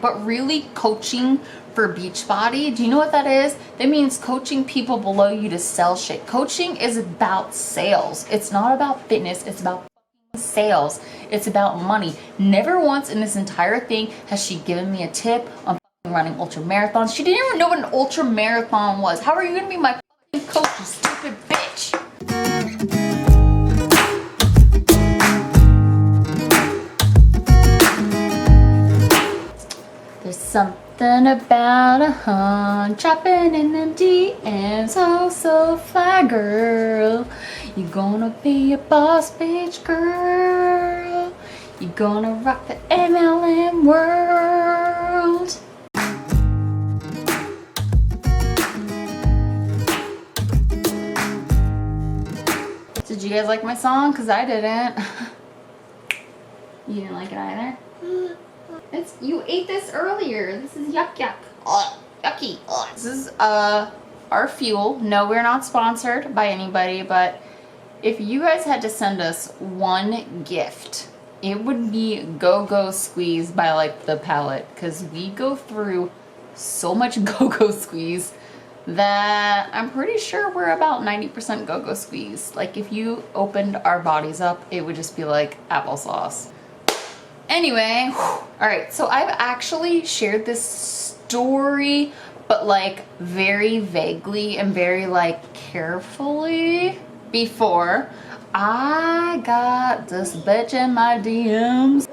but really coaching for Beachbody, do you know what that is? That means coaching people below you to sell shit. Coaching is about sales. It's not about fitness. It's about sales. It's about money. Never once in this entire thing has she given me a tip on running ultramarathons. She didn't even know what an ultramarathon was. How are you gonna be my coach, you stupid bitch? There's something about a hun dropping in them DMs. Oh, so fly, girl. You gonna be a boss bitch, girl. You gonna rock the MLM world. Did you guys like my song? Because I didn't. You didn't like it either? You ate this earlier. This is yuck. Yucky. This is our fuel. No, we're not sponsored by anybody, but if you guys had to send us one gift, it would be Go-Go Squeeze by like the palette, because we go through so much Go-Go Squeeze that I'm pretty sure we're about 90% Go-Go Squeeze. Like if you opened our bodies up, it would just be like applesauce. Anyway, all right, so I've actually shared this story, but like very vaguely and very like carefully before. I got this bitch in my DMs.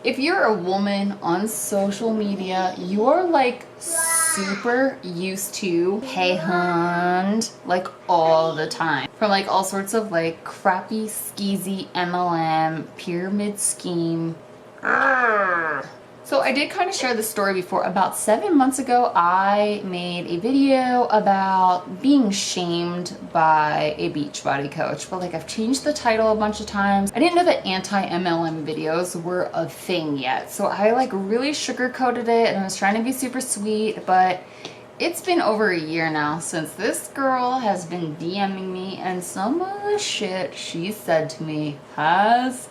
If you're a woman on social media, you are like super used to hey hun like all the time, from like all sorts of like crappy skeezy MLM pyramid scheme. So I did kind of share this story before. About 7 months ago, I made a video about being shamed by a Beachbody coach, but like I've changed the title a bunch of times. I didn't know that anti-MLM videos were a thing yet, so I like really sugarcoated it and I was trying to be super sweet, but it's been over a year now since this girl has been DMing me, and some of the shit she said to me has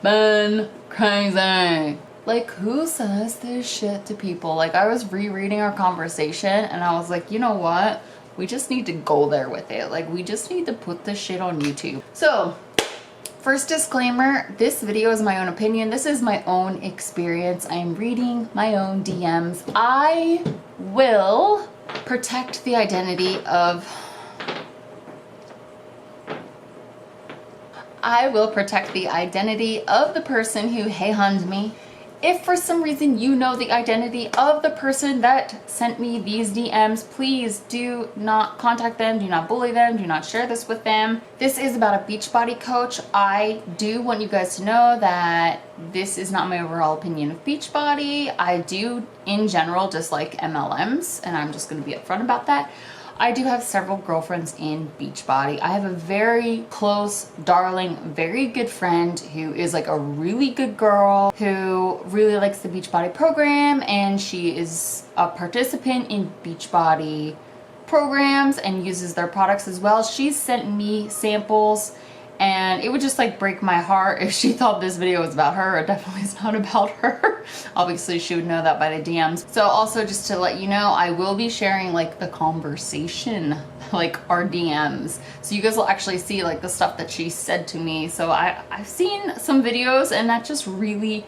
been crazy. Like, who says this shit to people? Like, I was rereading our conversation and I was like, you know what? We just need to go there with it. Like, we just need to put this shit on YouTube. So, first disclaimer, this video is my own opinion. This is my own experience. I am reading my own DMs. I will protect the identity of... I will protect the identity of the person who hey-hunned me. If for some reason you know the identity of the person that sent me these DMs, please do not contact them, do not bully them, do not share this with them. This is about a Beachbody coach. I do want you guys to know that this is not my overall opinion of Beachbody. I do, in general, dislike MLMs, and I'm just going to be upfront about that. I do have several girlfriends in Beachbody. I have a very close, darling, very good friend who is like a really good girl who really likes the Beachbody program, and she is a participant in Beachbody programs and uses their products as well. She's sent me samples, and it would just like break my heart if she thought this video was about her. It definitely is not about her. Obviously she would know that by the DMs. So also just to let you know, I will be sharing like the conversation, like our DMs. So you guys will actually see like the stuff that she said to me. So I've seen some videos, and that just really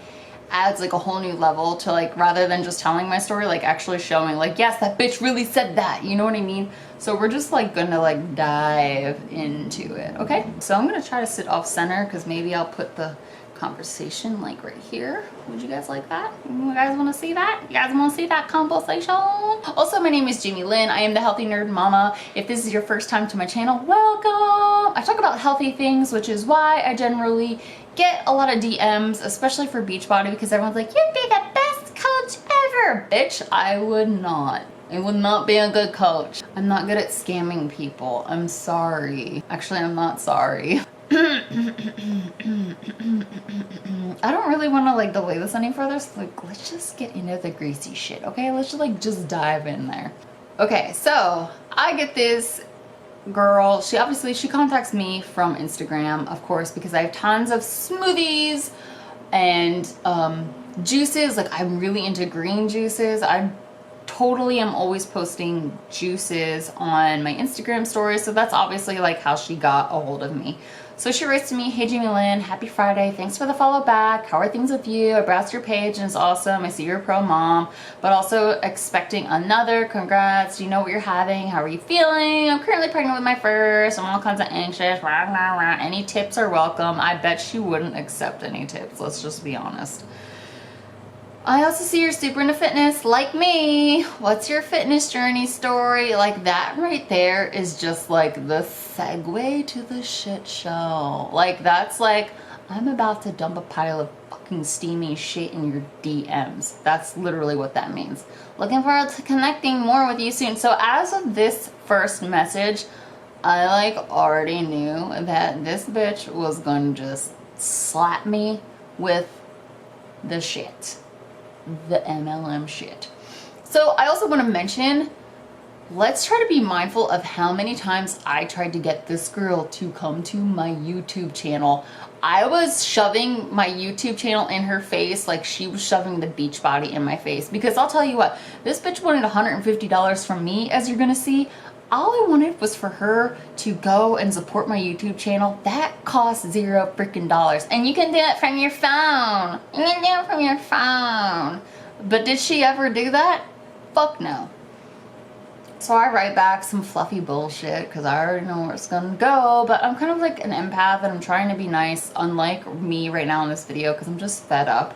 adds like a whole new level to like, rather than just telling my story, like actually showing like, yes, that bitch really said that, you know what I mean? So we're just like gonna like dive into it, okay? So I'm gonna try to sit off center, because maybe I'll put the conversation like right here. Would you guys like that? You guys want to see that? You guys want to see that conversation? Also, my name is Lynn. I am the Healthy Nerd Mama. If this is your first time to my channel, welcome. I talk about healthy things, which is why I generally get a lot of DMs, especially for Beachbody, because everyone's like, you'd be the best coach ever. Bitch, I would not. I would not be a good coach. I'm not good at scamming people. I'm sorry. Actually, I'm not sorry. I don't really want to like delay this any further, so like let's just get into the greasy shit, okay? Let's just dive in there. Okay, so I get this girl. She contacts me from Instagram, of course, because I have tons of smoothies and Juices, like I'm really into green juices. I totally am always posting juices on my Instagram stories, so that's obviously like how she got a hold of me. So she writes to me, "Hey Jamie Lynn, happy Friday. Thanks for the follow back. How are things with you? I browsed your page and it's awesome. I see you're a pro mom, but also expecting another. Congrats. Do you know what you're having? How are you feeling? I'm currently pregnant with my first. I'm all kinds of anxious. Rah, rah, rah. Any tips are welcome." I bet she wouldn't accept any tips. Let's just be honest. "I also see you're super into fitness, like me. What's your fitness journey story?" Like that right there is just like the segue to the shit show. Like that's like, I'm about to dump a pile of fucking steamy shit in your DMs. That's literally what that means. "Looking forward to connecting more with you soon." So as of this first message, I like already knew that this bitch was gonna just slap me with the shit. The MLM shit. So I also want to mention, let's try to be mindful of how many times I tried to get this girl to come to my YouTube channel. I was shoving my YouTube channel in her face like she was shoving the BeachBody in my face. Because I'll tell you what, this bitch wanted $150 from me, as you're gonna see. All I wanted was for her to go and support my YouTube channel. That costs $0 freaking dollars. And you can do it from your phone. You can do it from your phone. But did she ever do that? Fuck no. So I write back some fluffy bullshit because I already know where it's gonna go. But I'm kind of like an empath and I'm trying to be nice, unlike me right now in this video, because I'm just fed up.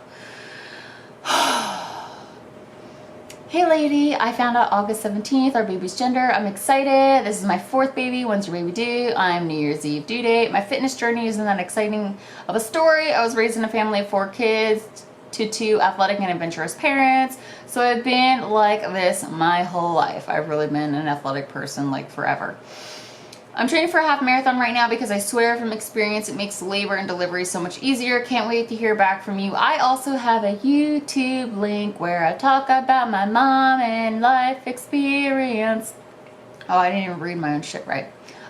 "Hey lady, I found out August 17th our baby's gender. I'm excited. This is my 4th baby. When's your baby due? I'm New Year's Eve due date. My fitness journey isn't that exciting of a story. I was raised in a family of 4 kids to 2 athletic and adventurous parents. So I've been like this my whole life. I've really been an athletic person like forever. I'm training for a half marathon right now because I swear from experience it makes labor and delivery so much easier. Can't wait to hear back from you. I also have a YouTube link where I talk about my mom and life experience." Oh, I didn't even read my own shit right.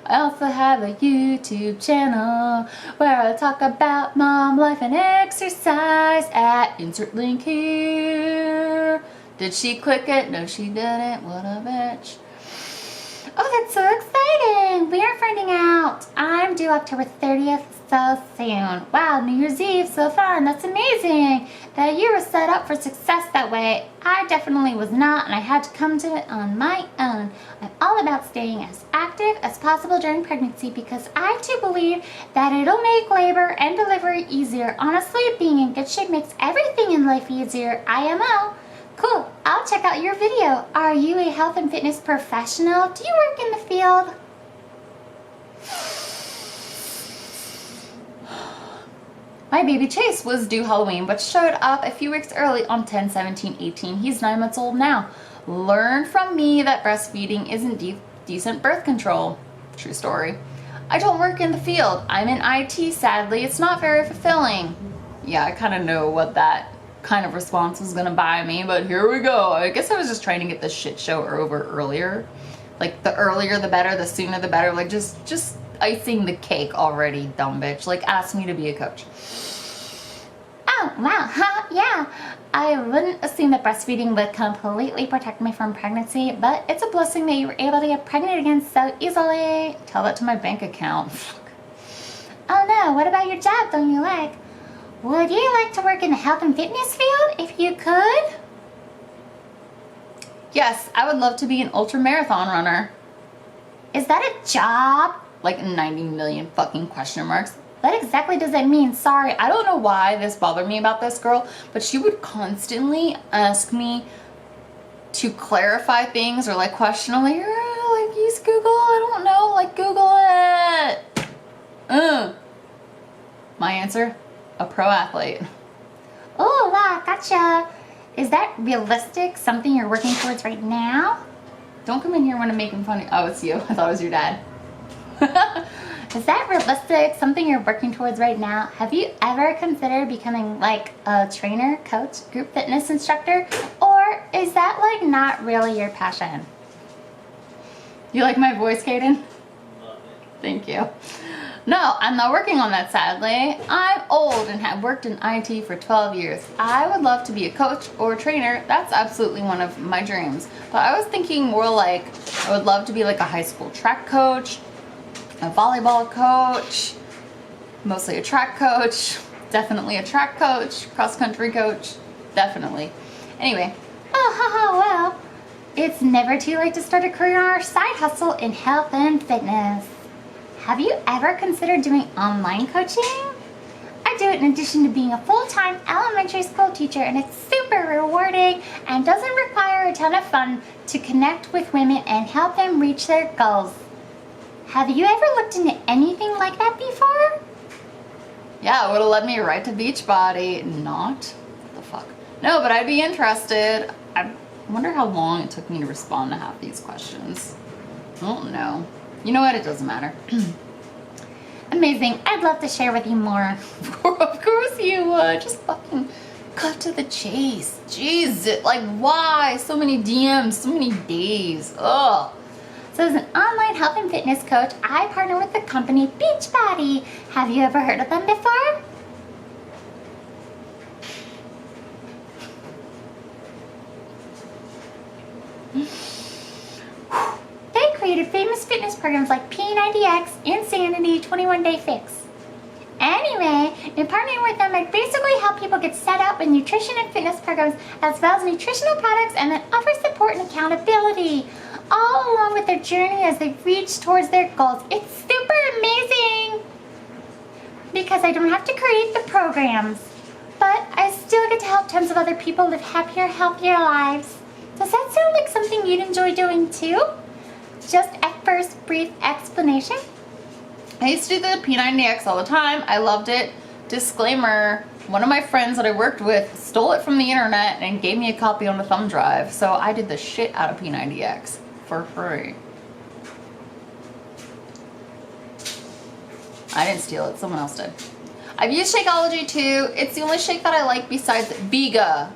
"I also have a YouTube channel where I talk about mom, life, and exercise at insert link here." Did she click it? No, she didn't. What a bitch. "Oh, that's so exciting. We are finding out. I'm due October 30th, so soon. Wow, New Year's Eve, so fun. That's amazing that you were set up for success that way. I definitely was not, and I had to come to it on my own. I'm all about staying as active as possible during pregnancy because I too believe that it'll make labor and delivery easier. Honestly, being in good shape makes everything in life easier. IMO. Cool, I'll check out your video. Are you a health and fitness professional? Do you work in the field?" "My baby Chase was due Halloween, but showed up a few weeks early on 10/17/18. He's 9 months old now. Learned from me that breastfeeding isn't decent birth control." True story. "I don't work in the field. I'm in IT, sadly. It's not very fulfilling." Yeah, I kind of know what that kind of response was gonna buy me, but here we go. I guess I was just trying to get this shit show over earlier. Like the earlier the better, the sooner the better. Like just icing the cake already, dumb bitch. Like ask me to be a coach. "Oh, wow, huh, yeah. I wouldn't assume that breastfeeding would completely protect me from pregnancy, but it's a blessing that you were able to get pregnant again so easily." Tell that to my bank account. "Oh no, what about your job? Don't you like? Would you like to work in the health and fitness field if you could?" "Yes, I would love to be an ultramarathon runner." "Is that a job?" Like 90 million fucking question marks. "What exactly does that mean? Sorry, I don't know why this bothered me about this girl, but she would constantly ask me to clarify things or like question. I'm like, use Google. I don't know, like Google it. My answer? A pro athlete. "Oh, wow, gotcha. Is that realistic? Something you're working towards right now?" Don't come in here when I'm making fun of you. Oh, it's you. I thought it was your dad. "Is that realistic? Something you're working towards right now? Have you ever considered becoming like a trainer, coach, group fitness instructor? Or is that like not really your passion?" You like my voice, Kaden? Love it. Thank you. No, I'm not working on that, sadly. I'm old and have worked in IT for 12 years. I would love to be a coach or a trainer. That's absolutely one of my dreams. But I was thinking more like I would love to be like a high school track coach, a volleyball coach, mostly a track coach, definitely a track coach, cross-country coach, definitely. Anyway. Oh, haha, well, it's never too late to start a career or side hustle in health and fitness. Have you ever considered doing online coaching? I do it in addition to being a full-time elementary school teacher, and it's super rewarding and doesn't require a ton of fun to connect with women and help them reach their goals. Have you ever looked into anything like that before? Yeah, it would have led me right to BeachBody. Not? What the fuck? No, but I'd be interested. I wonder how long it took me to respond to half these questions. I don't know. You know what? It doesn't matter. Amazing. I'd love to share with you more. Of course you would. Just fucking cut to the chase. Jeez, like why? So many DMs, so many days. Ugh. So as an online health and fitness coach, I partner with the company BeachBody. Have you ever heard of them before? They created famous fitness programs like P90X, Insanity, 21 Day Fix. Anyway, in partnering with them, I basically help people get set up with nutrition and fitness programs as well as nutritional products, and then offer support and accountability all along with their journey as they reach towards their goals. It's super amazing because I don't have to create the programs, but I still get to help tons of other people live happier, healthier lives. Does that sound like something you'd enjoy doing too? Just a first brief explanation. I used to do the P90X all the time. I loved it. Disclaimer, one of my friends that I worked with stole it from the internet and gave me a copy on a thumb drive. So I did the shit out of P90X for free. I didn't steal it, someone else did. I've used Shakeology too. It's the only shake that I like besides Vega.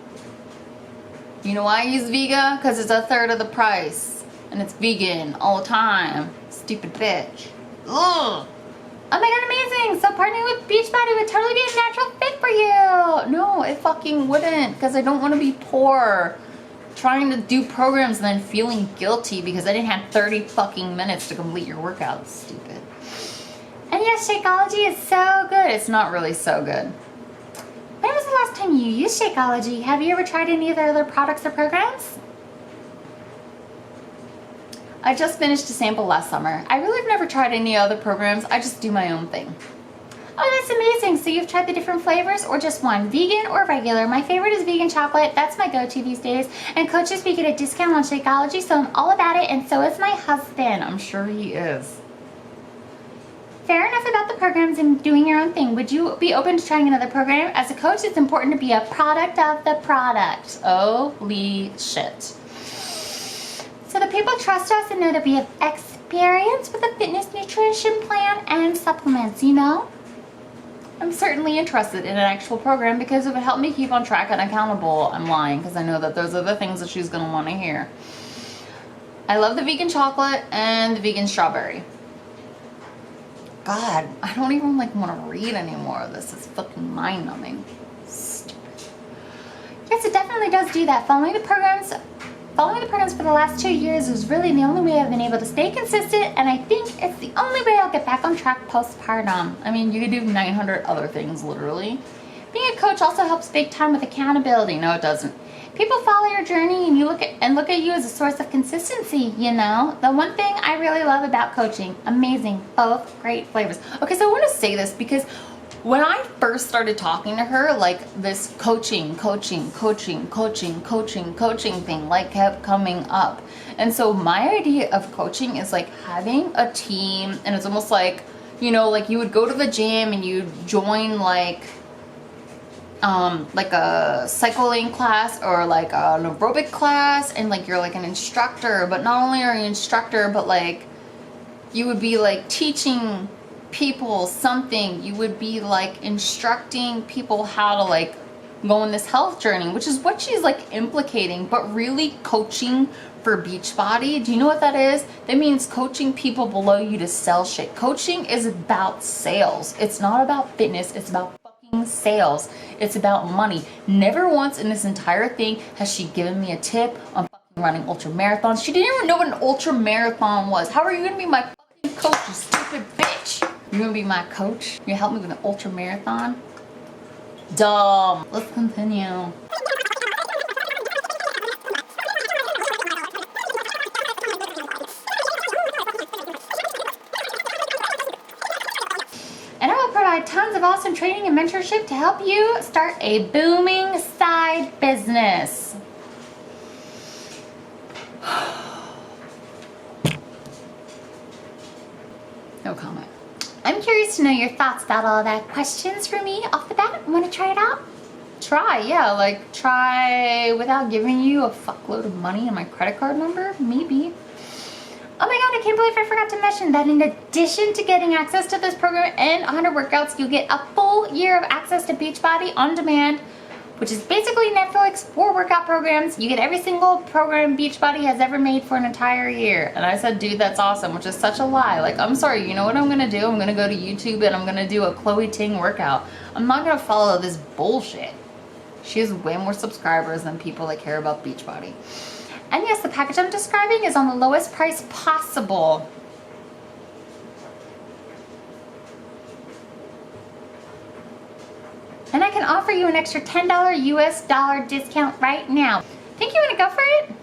You know why I use Vega? Because it's a third of the price. And it's vegan all the time. Stupid bitch. Ugh. Oh my god, amazing! So partnering with BeachBody would totally be a natural fit for you! No, it fucking wouldn't. Because I don't want to be poor. Trying to do programs and then feeling guilty because I didn't have 30 fucking minutes to complete your workout. Stupid. And yes, Shakeology is so good. It's not really so good. When was the last time you used Shakeology? Have you ever tried any of their other products or programs? I just finished a sample last summer. I really have never tried any other programs. I just do my own thing. Oh, that's amazing. So you've tried the different flavors or just one? Vegan or regular? My favorite is vegan chocolate. That's my go-to these days. And coaches, we get a discount on Shakeology, so I'm all about it, and so is my husband. I'm sure he is. Fair enough about the programs and doing your own thing. Would you be open to trying another program? As a coach, it's important to be a product of the product. Holy shit. So the people trust us and know that we have experience with a fitness nutrition plan and supplements, you know? I'm certainly interested in an actual program because it would help me keep on track and accountable. I'm lying because I know that those are the things that she's going to want to hear. I love the vegan chocolate and the vegan strawberry. God, I don't even want to read anymore. This is fucking mind-numbing. Stupid. Yes, it definitely does do that. Following the programs for the last 2 years is really the only way I've been able to stay consistent, and I think it's the only way I'll get back on track postpartum. I mean, you could do 900 other things, literally. Being a coach also helps big time with accountability. No, it doesn't. People follow your journey and look at you as a source of consistency, you know? The one thing I really love about coaching, amazing, both great flavors. Okay, so I want to say this because when I first started talking to her, like this coaching thing like kept coming up. And so my idea of coaching is like having a team, and it's almost like, you know, like you would go to the gym and you join like a cycling class or like an aerobic class, and like you're like an instructor, but not only are you an instructor, but like you would be like teaching people something. You would be like instructing people how to like go on this health journey, which is what she's like implicating, but really coaching for Beachbody. Do you know what that is? That means coaching people below you to sell shit. Coaching is about sales. It's not about fitness. It's about fucking sales. It's about money. Never once in this entire thing has she given me a tip on fucking running ultramarathons. She didn't even know what an ultramarathon was. How are you gonna be my fucking coach, you stupid bitch? You're gonna be my coach? You help me with an ultramarathon? Dumb. Let's continue. And I will provide tons of awesome training and mentorship to help you start a booming side business. No comment. I'm curious to know your thoughts about all that. Questions for me off the bat? Want to try it out? Try, yeah, like try without giving you a fuckload of money and my credit card number? Maybe. Oh my god, I can't believe I forgot to mention that in addition to getting access to this program and 100 workouts, you get a full year of access to Beachbody on demand, which is basically Netflix for workout programs. You get every single program Beachbody has ever made for an entire year. And I said, dude, that's awesome, which is such a lie. Like, I'm sorry, you know what I'm gonna do? I'm gonna go to YouTube and I'm gonna do a Chloe Ting workout. I'm not gonna follow this bullshit. She has way more subscribers than people that care about Beachbody. And yes, the package I'm describing is on the lowest price possible. And I can offer you an extra $10 US dollar discount right now. Think you want to go for it?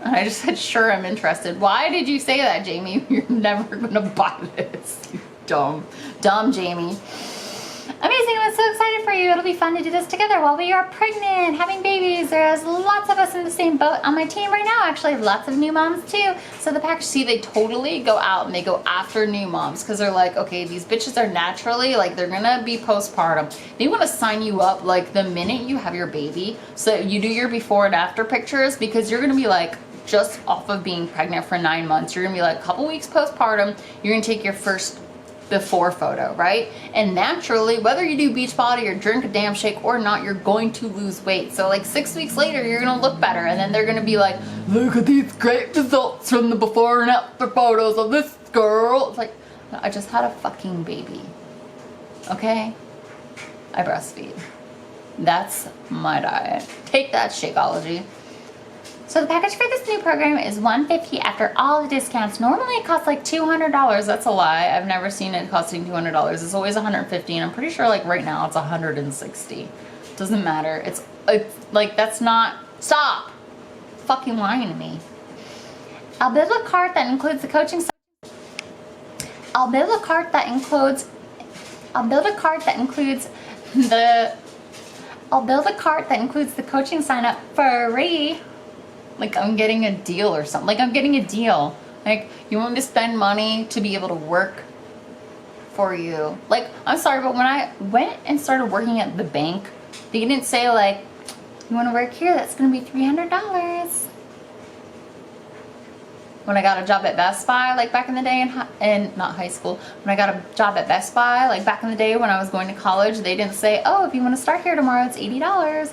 And I just said, sure, I'm interested. Why did you say that, Jamie? You're never going to buy this. You dumb Jamie. Amazing, I'm so excited for you. It'll be fun to do this together while we are pregnant, having babies. There's lots of us in the same boat on my team right now, actually. Lots of new moms too. So the package, see, they totally go out and they go after new moms because they're like, okay, these bitches are naturally, like, they're gonna be postpartum. They want to sign you up like the minute you have your baby. So you do your before and after pictures because you're gonna be like, just off of being pregnant for 9 months, you're gonna be like a couple weeks postpartum, you're gonna take your first before photo, right? And naturally, whether you do Beachbody or drink a damn shake or not, you're going to lose weight. So like 6 weeks later, you're gonna look better. And then they're gonna be like, look at these great results from the before and after photos of this girl. It's like, I just had a fucking baby, okay? I breastfeed. That's my diet. Take that, Shakeology. So the package for this new program is $150 after all the discounts. Normally it costs like $200. That's a lie. I've never seen it costing $200. It's always $150, and I'm pretty sure like right now it's $160. Doesn't matter. It's like, that's not, stop fucking lying to me. I'll build a cart that includes the coaching. I'll build a cart that includes the coaching sign up for free. Like I'm getting a deal or something. Like I'm getting a deal. Like, you want me to spend money to be able to work for you? Like, I'm sorry, but when I went and started working at the bank, they didn't say like, you want to work here? That's going to be $300. When I got a job at Best Buy, like back in the day in not high school, when I got a job at Best Buy, like back in the day when I was going to college, they didn't say, oh, if you want to start here tomorrow, it's $80.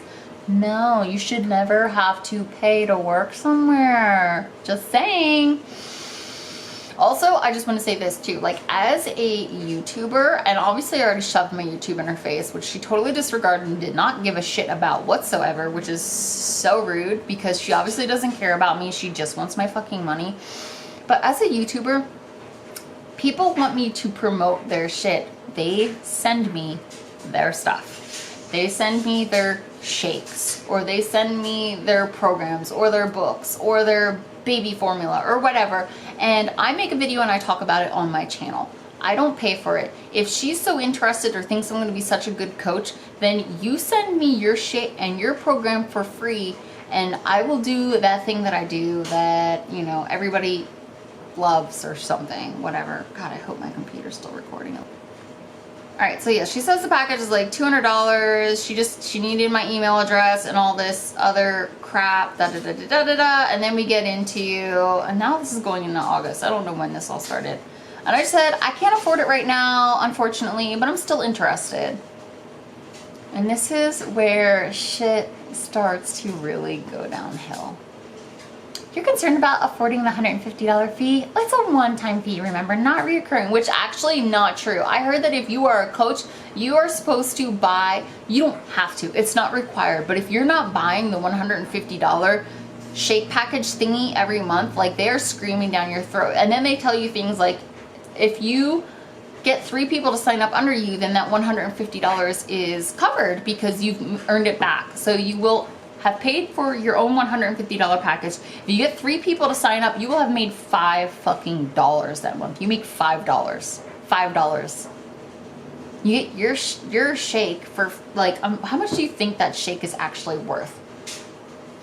No, you should never have to pay to work somewhere. Just saying. Also, I just want to say this too, like as a YouTuber, and obviously I already shoved my YouTube in her face, which she totally disregarded and did not give a shit about whatsoever, which is so rude because she obviously doesn't care about me. She just wants my fucking money. But as a YouTuber, people want me to promote their shit. They send me their stuff. They send me their shakes, or they send me their programs or their books or their baby formula or whatever, and I make a video and I talk about it on my channel. I don't pay for it. If she's so interested or thinks I'm going to be such a good coach, then you send me your shit and your program for free, and I will do that thing that I do that, you know, everybody loves or something, whatever. God, I hope my computer's still recording. Alright, so yeah, she says the package is like $200. She needed my email address and all this other crap, and then we get into, and now this is going into August. I don't know when this all started. And I said, I can't afford it right now, unfortunately, but I'm still interested. And this is where shit starts to really go downhill. You're concerned about affording the $150 fee? It's a one-time fee, remember, not reoccurring. Which actually not true. I heard that if you are a coach, you are supposed to buy, you don't have to, it's not required, but if you're not buying the $150 shake package thingy every month, like they're screaming down your throat. And then they tell you things like, if you get 3 people to sign up under you, then that $150 is covered because you've earned it back. So you will have paid for your own $150 package. If you get 3 people to sign up, you will have made $5 fucking dollars that month. You make $5. $5. You get your shake for like, how much do you think that shake is actually worth?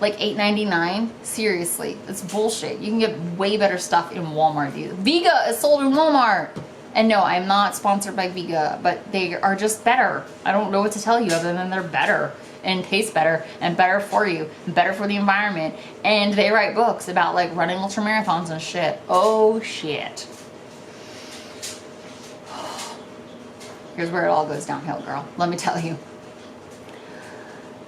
Like $8.99? Seriously, it's bullshit. You can get way better stuff in Walmart. Vega is sold in Walmart. And no, I'm not sponsored by Vega, but they are just better. I don't know what to tell you other than they're better and taste better and better for you and better for the environment. And they write books about like running ultramarathons and shit. Oh shit. Here's where it all goes downhill, girl. Let me tell you.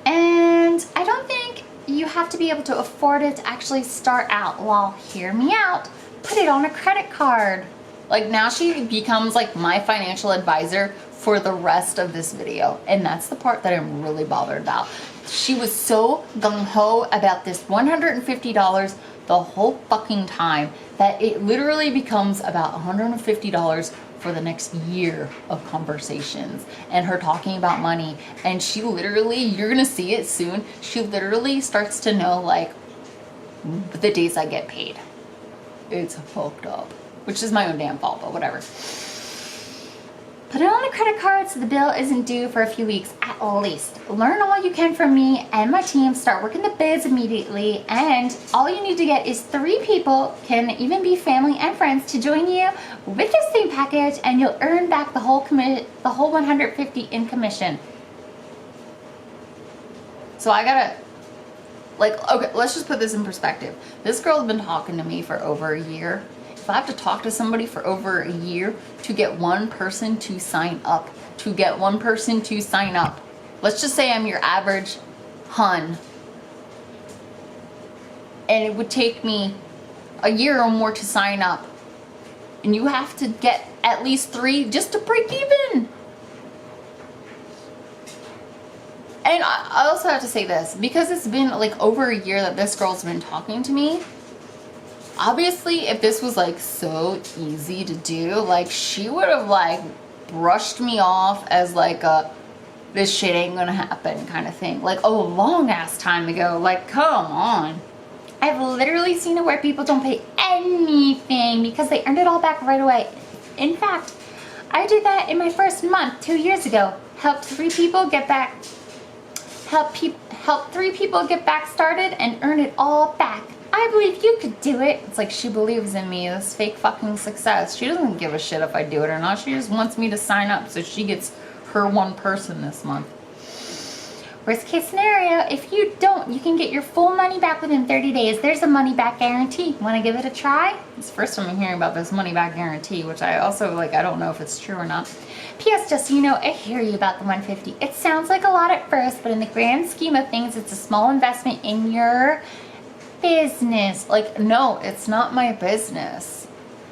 And I don't think you have to be able to afford it to actually start out. Well, hear me out. Put it on a credit card. Like now she becomes like my financial advisor for the rest of this video. And that's the part that I'm really bothered about. She was so gung-ho about this $150 the whole fucking time that it literally becomes about $150 for the next year of conversations and her talking about money. And she literally, you're gonna see it soon, she literally starts to know like the days I get paid. It's fucked up. Which is my own damn fault, but whatever. Put it on a credit card so the bill isn't due for a few weeks at least. Learn all you can from me and my team. Start working the biz immediately. And all you need to get is 3 people, can even be family and friends, to join you with the same package, and you'll earn back the whole $150 in commission. So I gotta, like, okay, let's just put this in perspective. This girl has been talking to me for over a year. If I have to talk to somebody for over a year to get one person to sign up, let's just say I'm your average hun, and it would take me a year or more to sign up, and you have to get at least 3 just to break even. And I also have to say this, because it's been like over a year that this girl's been talking to me. Obviously, if this was like so easy to do, like she would have like brushed me off as like a this shit ain't gonna happen kind of thing. Like a long ass time ago. Like, come on. I've literally seen it where people don't pay anything because they earned it all back right away. In fact, I did that in my first month 2 years ago. Helped 3 people get back. Helped 3 people get back started and earn it all back. I believe you could do it. It's like she believes in me, this fake fucking success. She doesn't give a shit if I do it or not. She just wants me to sign up so she gets her one person this month. Worst case scenario, if you don't, you can get your full money back within 30 days. There's a money back guarantee. Want to give it a try? It's the first time I'm hearing about this money back guarantee, which I also like, I don't know if it's true or not. P.S. just so you know, I hear you about the $150. It sounds like a lot at first, but in the grand scheme of things, it's a small investment in your business. Like, no, it's not my business.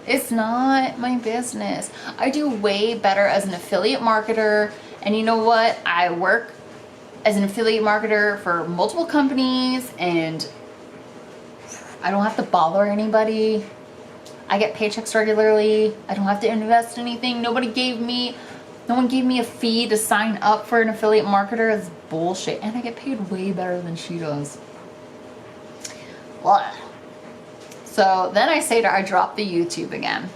It's not my business. I do way better as an affiliate marketer. And you know what? I work as an affiliate marketer for multiple companies and I don't have to bother anybody. I get paychecks regularly. I don't have to invest anything. No one gave me a fee to sign up for an affiliate marketer. It's bullshit. And I get paid way better than she does. So then I say to her, I drop the YouTube again.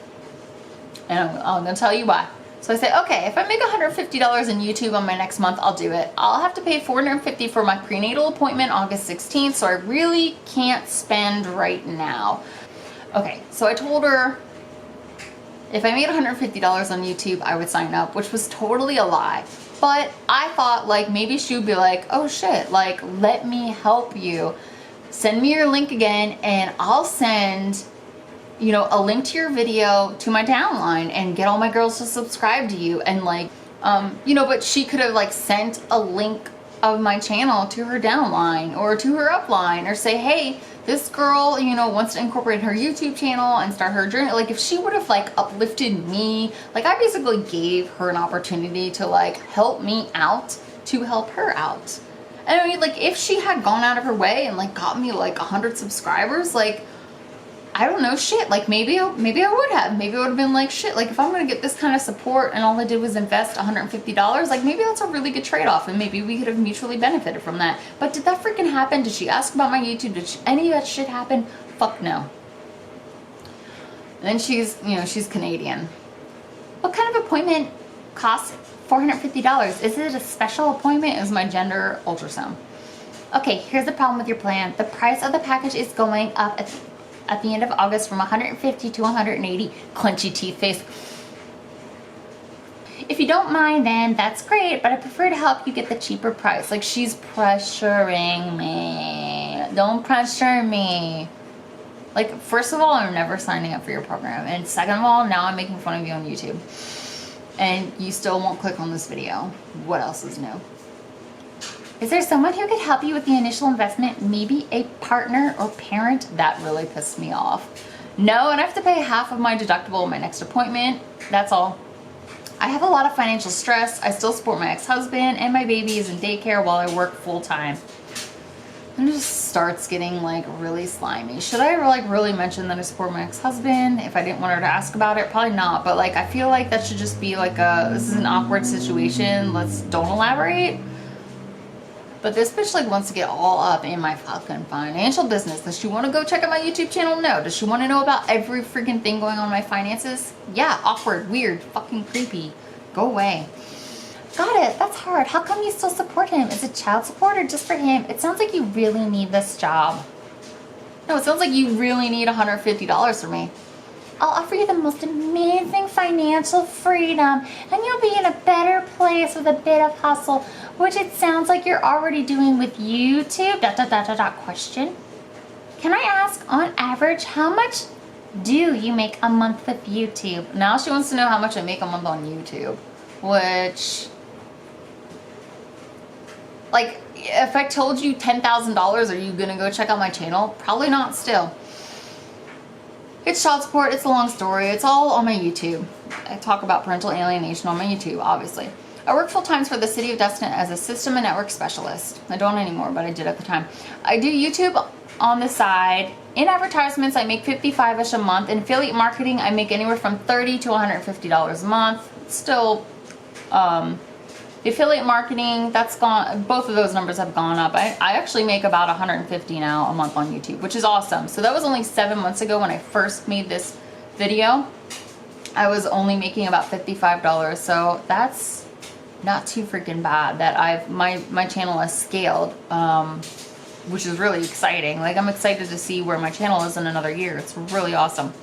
And I'm going to tell you why. So I say, okay, if I make $150 in YouTube on my next month, I'll do it. I'll have to pay $450 for my prenatal appointment August 16th, so I really can't spend right now. Okay, so I told her if I made $150 on YouTube, I would sign up, which was totally a lie. But I thought like maybe she would be like, oh shit, like let me help you. Send me your link again and I'll send, you know, a link to your video to my downline and get all my girls to subscribe to you. And like You know, but she could have like sent a link of my channel to her downline or to her upline, or say, hey, this girl, you know, wants to incorporate her YouTube channel and start her journey. Like, if she would have like uplifted me, like I basically gave her an opportunity to like help me out, to help her out. And I mean, like, if she had gone out of her way and like got me like 100 subscribers, like, I don't know, shit, like maybe I would have. Maybe it would have been like, shit, like if I'm gonna get this kind of support and all I did was invest $150, like maybe that's a really good trade-off, and maybe we could have mutually benefited from that. But did that freaking happen? Did she ask about my YouTube? Did any of that shit happen? Fuck no. And then she's, you know, she's Canadian. What kind of appointment costs $450? Is it a special appointment? Is my gender ultrasound? Okay, here's the problem with your plan. The price of the package is going up at the end of August from $150 to $180. Clenchy teeth face. If you don't mind, then that's great, but I prefer to help you get the cheaper price. Like, she's pressuring me. Don't pressure me. Like, first of all, I'm never signing up for your program. And second of all, now I'm making fun of you on YouTube. And you still won't click on this video. What else is new? Is there someone who could help you with the initial investment? Maybe a partner or parent? That really pissed me off. No, and I have to pay half of my deductible in my next appointment. That's all. I have a lot of financial stress. I still support my ex-husband, and my baby is in daycare while I work full time. And it just starts getting like really slimy. Should I like really mention that I support my ex-husband if I didn't want her to ask about it? Probably not, but like I feel like that should just be like this is an awkward situation. Don't elaborate. But this bitch like wants to get all up in my fucking financial business. Does she want to go check out my YouTube channel? No. Does she want to know about every freaking thing going on in my finances? Yeah, awkward, weird, fucking creepy. Go away. Got it. That's hard. How come you still support him? Is it child support or just for him? It sounds like you really need this job. No, it sounds like you really need $150 from me. I'll offer you the most amazing financial freedom, and you'll be in a better place with a bit of hustle, which it sounds like you're already doing with YouTube. ... Question. Can I ask, on average, how much do you make a month with YouTube? Now she wants to know how much I make a month on YouTube, which, like, if I told you $10,000, are you gonna go check out my channel? Probably not still. It's child support, it's a long story, it's all on my YouTube. I talk about parental alienation on my YouTube, obviously. I work full time for the City of Destin as a system and network specialist. I don't anymore, but I did at the time. I do YouTube on the side. In advertisements, I make $55-ish a month. In affiliate marketing, I make anywhere from $30 to $150 a month. Still, the affiliate marketing, that's gone, both of those numbers have gone up. I actually make about $150 now a month on YouTube, which is awesome. So that was only 7 months ago when I first made this video. I was only making about $55, so that's not too freaking bad that my channel has scaled, which is really exciting. Like, I'm excited to see where my channel is in another year. It's really awesome.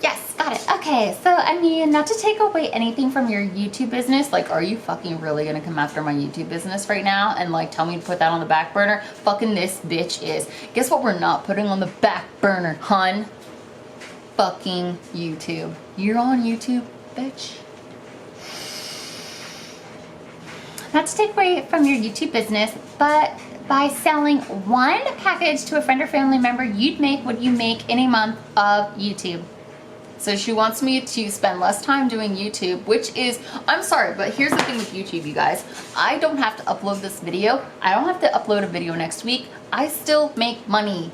Yes, got it. Okay, so I mean, not to take away anything from your YouTube business, like, are you fucking really gonna come after my YouTube business right now and like tell me to put that on the back burner? Fucking this bitch is. Guess what we're not putting on the back burner, hun? Fucking YouTube. You're on YouTube, bitch. Not to take away from your YouTube business, but by selling one package to a friend or family member, you'd make what you make in a month of YouTube. So she wants me to spend less time doing YouTube, which is, I'm sorry, but here's the thing with YouTube, you guys. I don't have to upload this video. I don't have to upload a video next week. I still make money.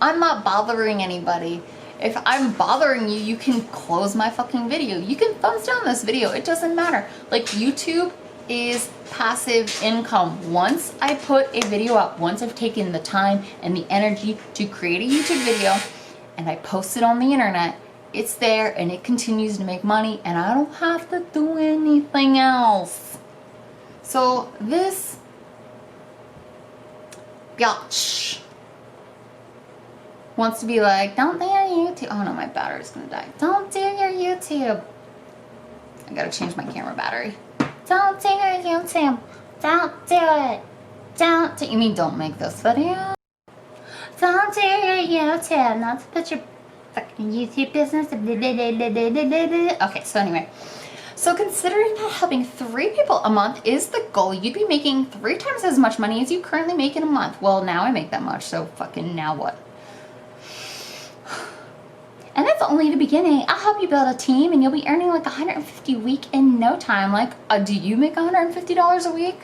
I'm not bothering anybody. If I'm bothering you, you can close my fucking video. You can thumbs down this video. It doesn't matter. Like, YouTube is passive income. Once I put a video up, once I've taken the time and the energy to create a YouTube video and I post it on the internet, it's there and it continues to make money and I don't have to do anything else. So this bitch wants to be like, don't do your YouTube. Oh no, my battery's gonna die. Don't do your YouTube. I gotta change my camera battery. Don't do your YouTube. Don't do it. Don't do, you mean don't make this video? Don't do your YouTube. Not to put your fucking YouTube business. Okay, so anyway. So considering that helping 3 people a month is the goal, you'd be making 3 times as much money as you currently make in a month. Well, now I make that much, so fucking now what? And that's only the beginning. I'll help you build a team and you'll be earning like $150 a week in no time. Like, do you make $150 a week?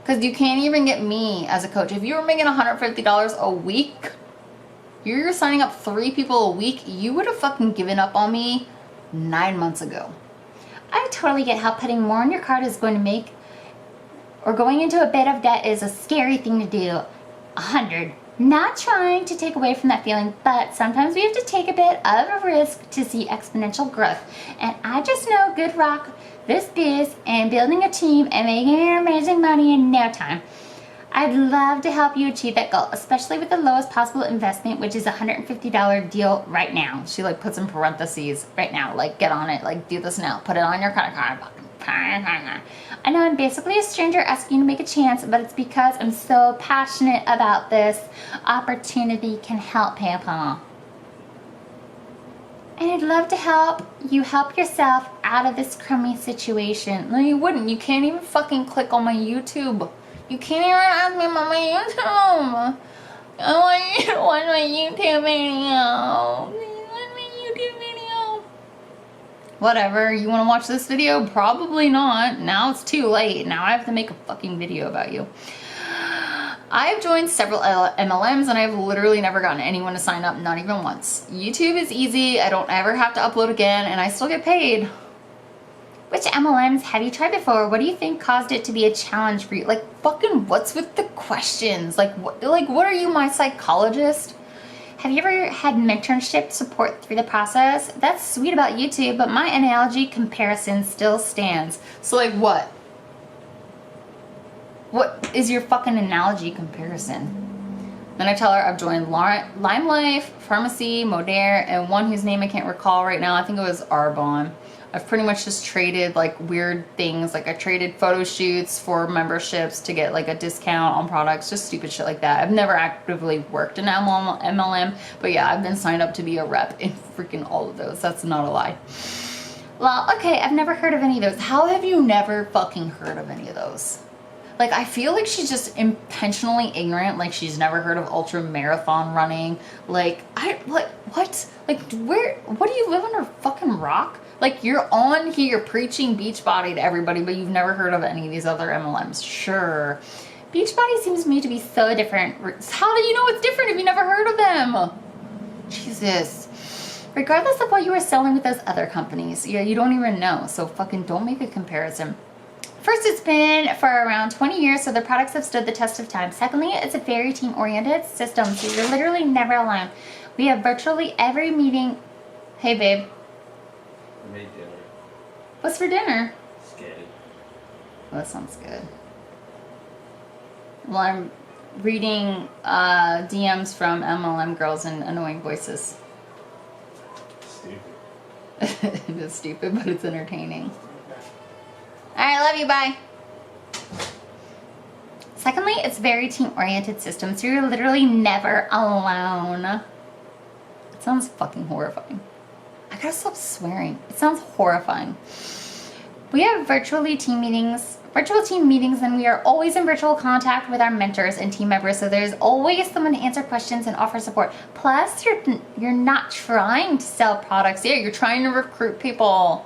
Because you can't even get me as a coach. If you were making $150 a week, you're signing up 3 people a week, you would have fucking given up on me 9 months ago. I totally get how putting more on your card is going to make, or going into a bit of debt is a scary thing to do. 100. Not trying to take away from that feeling, but sometimes we have to take a bit of a risk to see exponential growth. And I just know good rock this biz and building a team and making amazing money in no time. I'd love to help you achieve that goal, especially with the lowest possible investment, which is a $150 deal right now. She like puts in parentheses right now, like get on it, like do this now, put it on your credit card. I know I'm basically a stranger asking you to make a chance, but it's because I'm so passionate about this opportunity can help people. And I'd love to help you help yourself out of this crummy situation. No, you wouldn't. You can't even fucking click on my YouTube. You can't even ask me about my YouTube. I want you to watch my YouTube video. Please watch my YouTube video. Whatever. You want to watch this video? Probably not. Now it's too late. Now I have to make a fucking video about you. I've joined several MLMs and I've literally never gotten anyone to sign up, not even once. YouTube is easy. I don't ever have to upload again and I still get paid. Which MLMs have you tried before? What do you think caused it to be a challenge for you? Like, fucking what's with the questions? Like what are you, my psychologist? Have you ever had mentorship support through the process? That's sweet about YouTube, but my analogy comparison still stands. So like what? What is your fucking analogy comparison? Then I tell her I've joined Lime Life, Pharmacy, Modere, and one whose name I can't recall right now. I think it was Arbonne. I've pretty much just traded like weird things. Like I traded photo shoots for memberships to get like a discount on products, just stupid shit like that. I've never actively worked in MLM, but yeah, I've been signed up to be a rep in freaking all of those. That's not a lie. Well, okay, I've never heard of any of those. How have you never fucking heard of any of those? Like, I feel like she's just intentionally ignorant. Like, she's never heard of ultramarathon running. Like, what? Like, what do you live under a fucking rock? Like, you're on here preaching Beachbody to everybody, but you've never heard of any of these other MLMs. Sure. Beachbody seems to me to be so different. How do you know it's different if you never heard of them? Jesus. Regardless of what you were selling with those other companies. Yeah, you don't even know. So fucking don't make a comparison. First, it's been for around 20 years, so the products have stood the test of time. Secondly, it's a very team-oriented system, so you're literally never alone. We have virtually every meeting. Hey, babe. I made dinner. What's for dinner? Spaghetti. Well, that sounds good. Well, I'm reading DMs from MLM girls in annoying voices. Stupid. It is stupid, but it's entertaining. Alright, love you, bye. Secondly, it's very team-oriented system, so you're literally never alone. It sounds fucking horrifying. I gotta stop swearing. It sounds horrifying. We have virtual team meetings, and we are always in virtual contact with our mentors and team members, so there's always someone to answer questions and offer support. Plus, you're not trying to sell products. Yeah, you're trying to recruit people.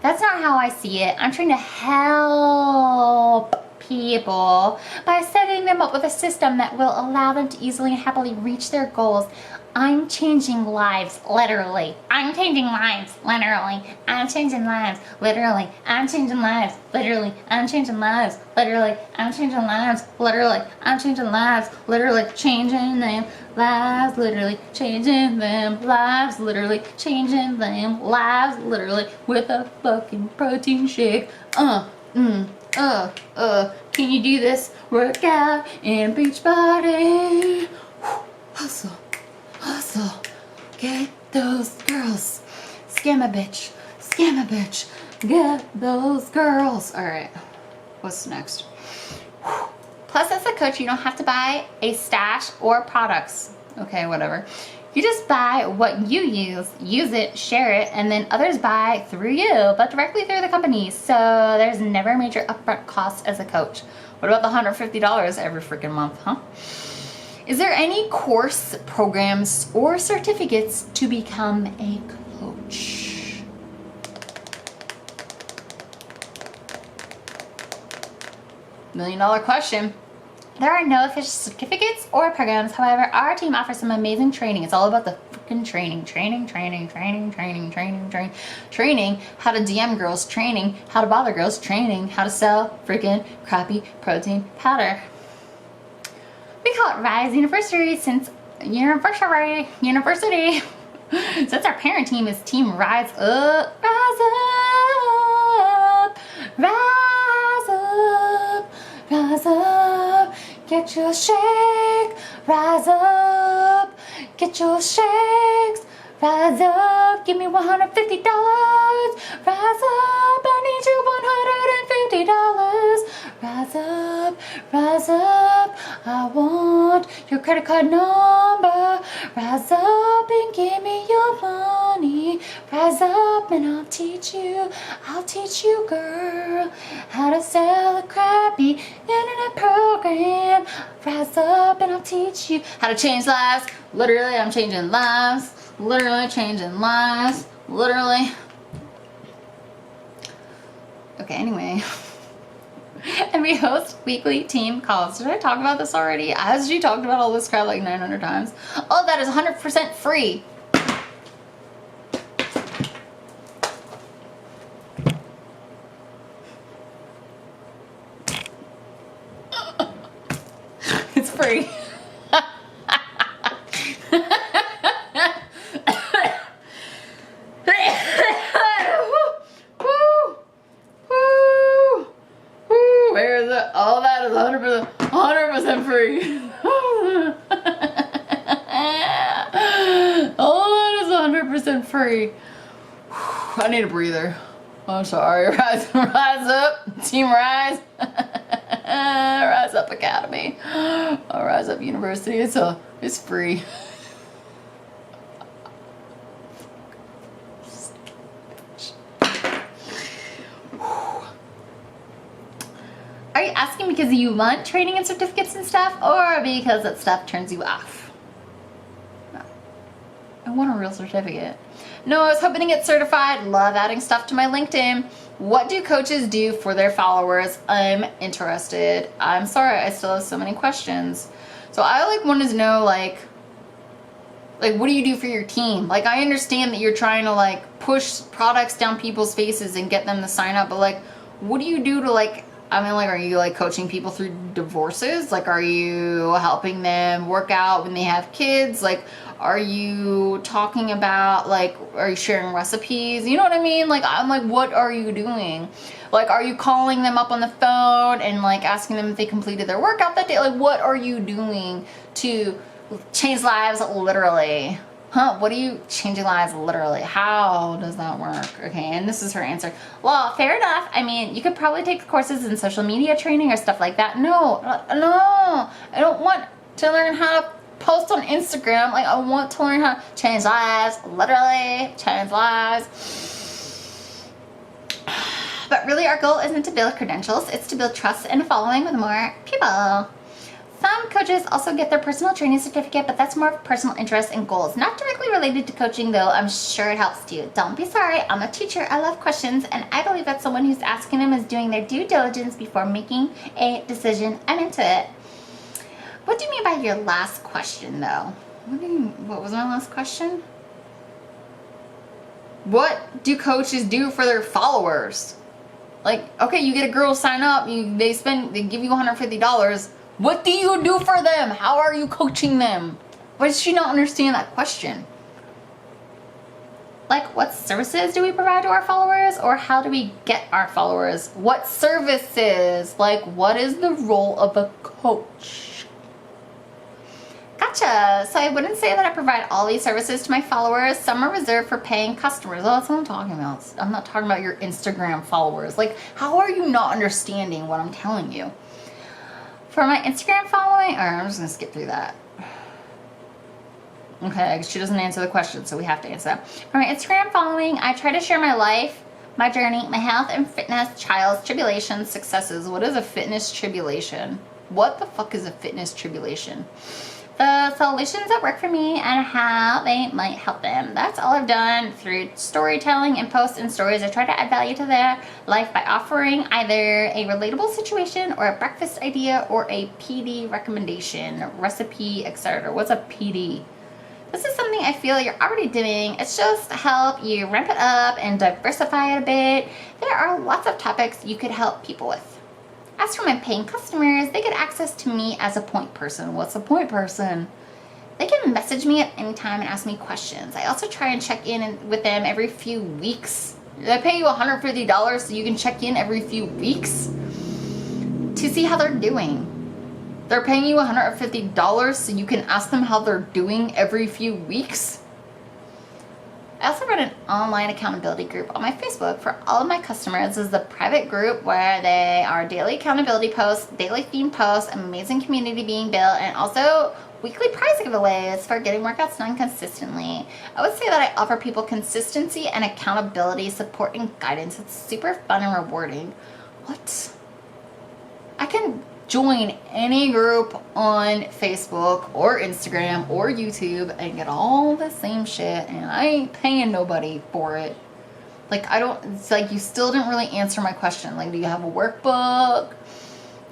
That's not how I see it. I'm trying to help people by setting them up with a system that will allow them to easily and happily reach their goals. I'm changing lives, literally. I'm changing lives, literally. I'm changing lives, literally. I'm changing lives, literally. I'm changing lives, literally. I'm changing lives, literally. I'm changing lives, literally. Changing them, lives, literally. Changing them, lives, literally. Changing them, lives, literally. With a fucking protein shake. Can you do this workout in Beachbody? Hustle. Hustle, get those girls. Scam a bitch, get those girls. All right, what's next? Plus, as a coach, you don't have to buy a stash or products. Okay, whatever. You just buy what you use it, share it, and then others buy through you, but directly through the company. So there's never a major upfront cost as a coach. What about the $150 every freaking month, huh? Is there any course, programs, or certificates to become a coach? $1 million question. There are no official certificates or programs. However, our team offers some amazing training. It's all about the freaking training. Training. How to DM girls. Training. How to bother girls. Training. How to sell freaking crappy protein powder. We call it Rise University since University. Since our parent team is Team Rise Up. Rise up. Rise up. Rise up. Get your shake, rise up. Get your shakes, rise up. Give me $150, rise up. I need you $150, rise up, rise up. I want your credit card number. Rise up and give me your money. Rise up and I'll teach you, girl, how to sell a crappy internet program. Rise up and I'll teach you how to change lives. Literally, I'm changing lives. Literally changing lives. Literally. Okay, anyway. And we host weekly team calls. Did I talk about this already? As you talked about all this crap like 900 times. All that is 100% free. It's free. All that is 100% free. All that is 100% free. I need a breather. I'm sorry. Rise up, Team Rise. Rise Up Academy. Rise Up University. It's free. Are you asking because you want training and certificates and stuff, or because that stuff turns you off? No. I want a real certificate. No, I was hoping to get certified. Love adding stuff to my LinkedIn. What do coaches do for their followers? I'm interested. I'm sorry, I still have so many questions. So I wanted to know like what do you do for your team? Like, I understand that you're trying to push products down people's faces and get them to sign up, but what do you do to are you coaching people through divorces? Are you helping them work out when they have kids? Are you talking about, are you sharing recipes? You know what I mean? I'm what are you doing? Are you calling them up on the phone and asking them if they completed their workout that day? What are you doing to change lives literally? Huh? What are you changing lives literally? How does that work? Okay, and this is her answer. Well, fair enough. I mean, you could probably take courses in social media training or stuff like that. No, I don't want to learn how to post on Instagram. I want to learn how to change lives, literally change lives. But really, our goal isn't to build credentials. It's to build trust and a following with more people. Some coaches also get their personal training certificate, but that's more of personal interest and goals. Not directly related to coaching, though. I'm sure it helps you. Don't be sorry. I'm a teacher. I love questions, and I believe that someone who's asking them is doing their due diligence before making a decision. I'm into it. What do you mean by your last question, though? What was my last question? What do coaches do for their followers? Okay, you get a girl sign up, they give you $150. What do you do for them? How are you coaching them? Why does she not understand that question? What services do we provide to our followers, or how do we get our followers? What services? What is the role of a coach? Gotcha. So I wouldn't say that I provide all these services to my followers. Some are reserved for paying customers. Oh, that's what I'm talking about. I'm not talking about your Instagram followers. How are you not understanding what I'm telling you? For my Instagram following, or I'm just going to skip through that. Okay, she doesn't answer the question, so we have to answer that. For my Instagram following, I try to share my life, my journey, my health and fitness, trials, tribulations, successes. What is a fitness tribulation? What the fuck is a fitness tribulation? The solutions that work for me and how they might help them. That's all I've done through storytelling and posts and stories. I try to add value to their life by offering either a relatable situation or a breakfast idea or a PD recommendation, recipe, etc. What's a PD? This is something I feel you're already doing. It's just to help you ramp it up and diversify it a bit. There are lots of topics you could help people with. As for my paying customers, they get access to me as a point person. What's a point person? They can message me at any time and ask me questions. I also try and check in with them every few weeks. They pay you $150 so you can check in every few weeks to see how they're doing. They're paying you $150 so you can ask them how they're doing every few weeks. I also run an online accountability group on my Facebook for all of my customers. This is a private group where they are daily accountability posts, daily theme posts, amazing community being built, and also weekly prize giveaways for getting workouts done consistently. I would say that I offer people consistency and accountability, support, and guidance. It's super fun and rewarding. What? I can join any group on Facebook or Instagram or YouTube and get all the same shit, and I ain't paying nobody for it. Like, it's like you still didn't really answer my question. Like, do you have a workbook?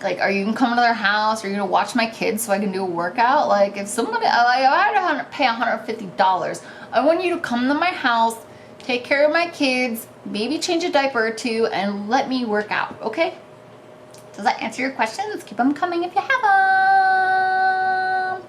Like, are you gonna come to their house? Are you gonna watch my kids so I can do a workout? Like, if somebody, I had to pay $150, I want you to come to my house, take care of my kids, maybe change a diaper or two, and let me work out, okay? Does that answer your questions? Keep them coming if you have them.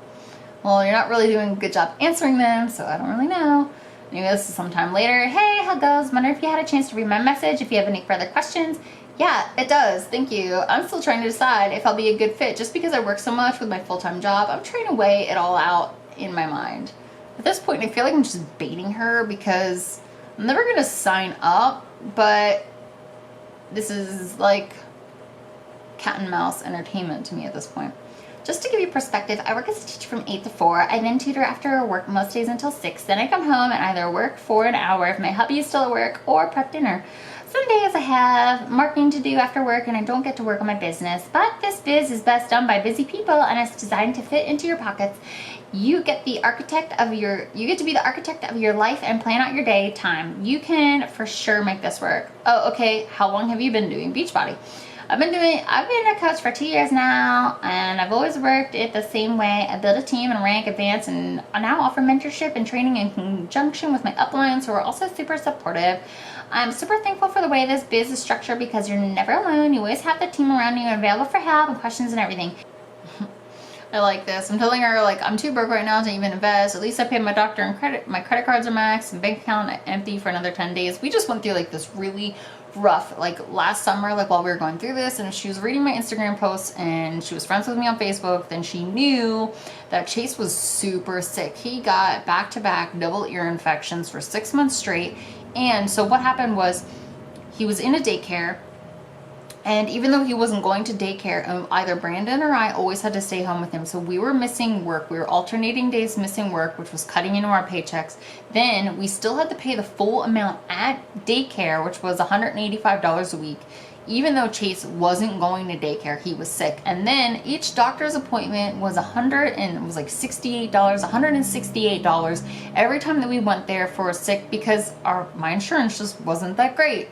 Well, you're not really doing a good job answering them, so I don't really know. Maybe this is sometime later. Hey, how goes? Wonder if you had a chance to read my message. If you have any further questions. Yeah, it does. Thank you. I'm still trying to decide if I'll be a good fit. Just because I work so much with my full-time job, I'm trying to weigh it all out in my mind. At this point, I feel like I'm just baiting her because I'm never going to sign up, but this is like cat and mouse entertainment to me at this point. Just to give you perspective, I work as a teacher from 8 to 4. I then tutor after work most days until 6. Then I come home and either work for an hour if my hubby is still at work or prep dinner. Some days I have marketing to do after work and I don't get to work on my business, but this biz is best done by busy people and it's designed to fit into your pockets. You get to be the architect of your life and plan out your day time. You can for sure make this work. Oh, okay. How long have you been doing Beachbody? I've been a coach for 2 years now, and I've always worked it the same way. I build a team and rank, advance, and I now offer mentorship and training in conjunction with my uplines who are also super supportive. I'm super thankful for the way this biz is structured because you're never alone. You always have the team around you available for help and questions and everything. I like this. I'm telling her, like, I'm too broke right now to even invest. At least I paid my doctor and my credit cards are maxed and bank account empty for another 10 days. We just went through like this really rough, like last summer, like while we were going through this, and she was reading my Instagram posts and she was friends with me on Facebook. Then she knew that Chase was super sick. He got back-to-back double ear infections for 6 months straight. And so what happened was he was in a daycare. And even though he wasn't going to daycare, either Brandon or I always had to stay home with him. So we were missing work. We were alternating days missing work, which was cutting into our paychecks. Then we still had to pay the full amount at daycare, which was $185 a week. Even though Chase wasn't going to daycare, he was sick. And then each doctor's appointment was $168 every time that we went there for a sick because my insurance just wasn't that great.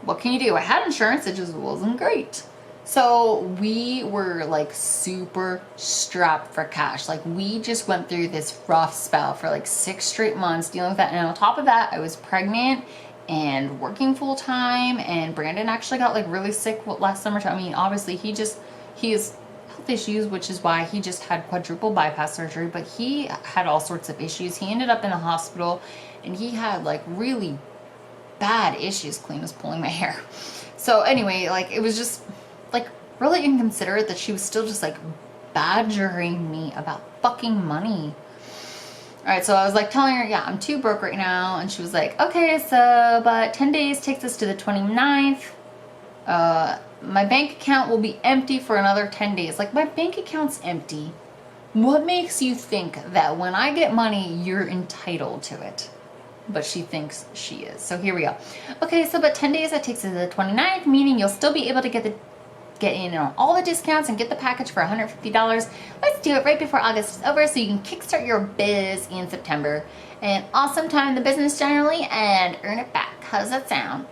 What can you do? I had insurance, it just wasn't great. So we were like super strapped for cash. Like we just went through this rough spell for like 6 straight months dealing with that. And on top of that, I was pregnant and working full time, and Brandon actually got like really sick last summertime. I mean, obviously he has health issues, which is why he just had quadruple bypass surgery, but he had all sorts of issues. He ended up in the hospital and he had like really bad issues. Kalina's pulling my hair. So anyway, like it was just like really inconsiderate that she was still just like badgering me about fucking money. All right, so I was like telling her, yeah, I'm too broke right now. And she was like, okay, so but 10 days takes us to the 29th. My bank account will be empty for another 10 days. Like my bank account's empty. What makes you think that when I get money, you're entitled to it? But she thinks she is. So here we go. Okay, so but 10 days, that takes us to the 29th, meaning you'll still be able to get in on all the discounts and get the package for $150. Let's do it right before August is over so you can kickstart your biz in September. An awesome time in the business generally and earn it back. How does that sound?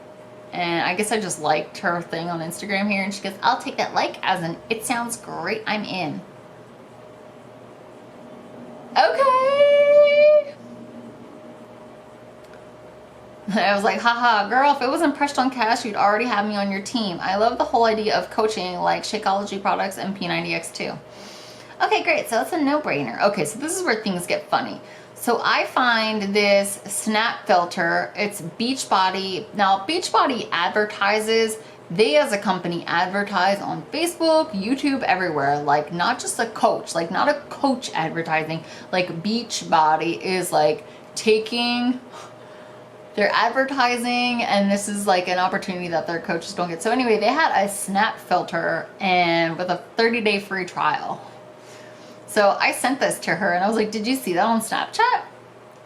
And I guess I just liked her thing on Instagram here, and she goes, I'll take that like as an it sounds great, I'm in. Okay. I was like, haha, girl, if it wasn't pressed on cash, you'd already have me on your team. I love the whole idea of coaching like Shakeology products and P90X too. Okay, great. So that's a no-brainer. Okay, so this is where things get funny. So I find this snap filter. It's BeachBody. Now, BeachBody advertises. They as a company advertise on Facebook, YouTube, everywhere. Like not just a coach, like not a coach advertising. Like BeachBody is like taking their advertising, and this is like an opportunity that their coaches don't get. So anyway, they had a snap filter and with a 30-day free trial. So I sent this to her and I was like, did you see that on Snapchat?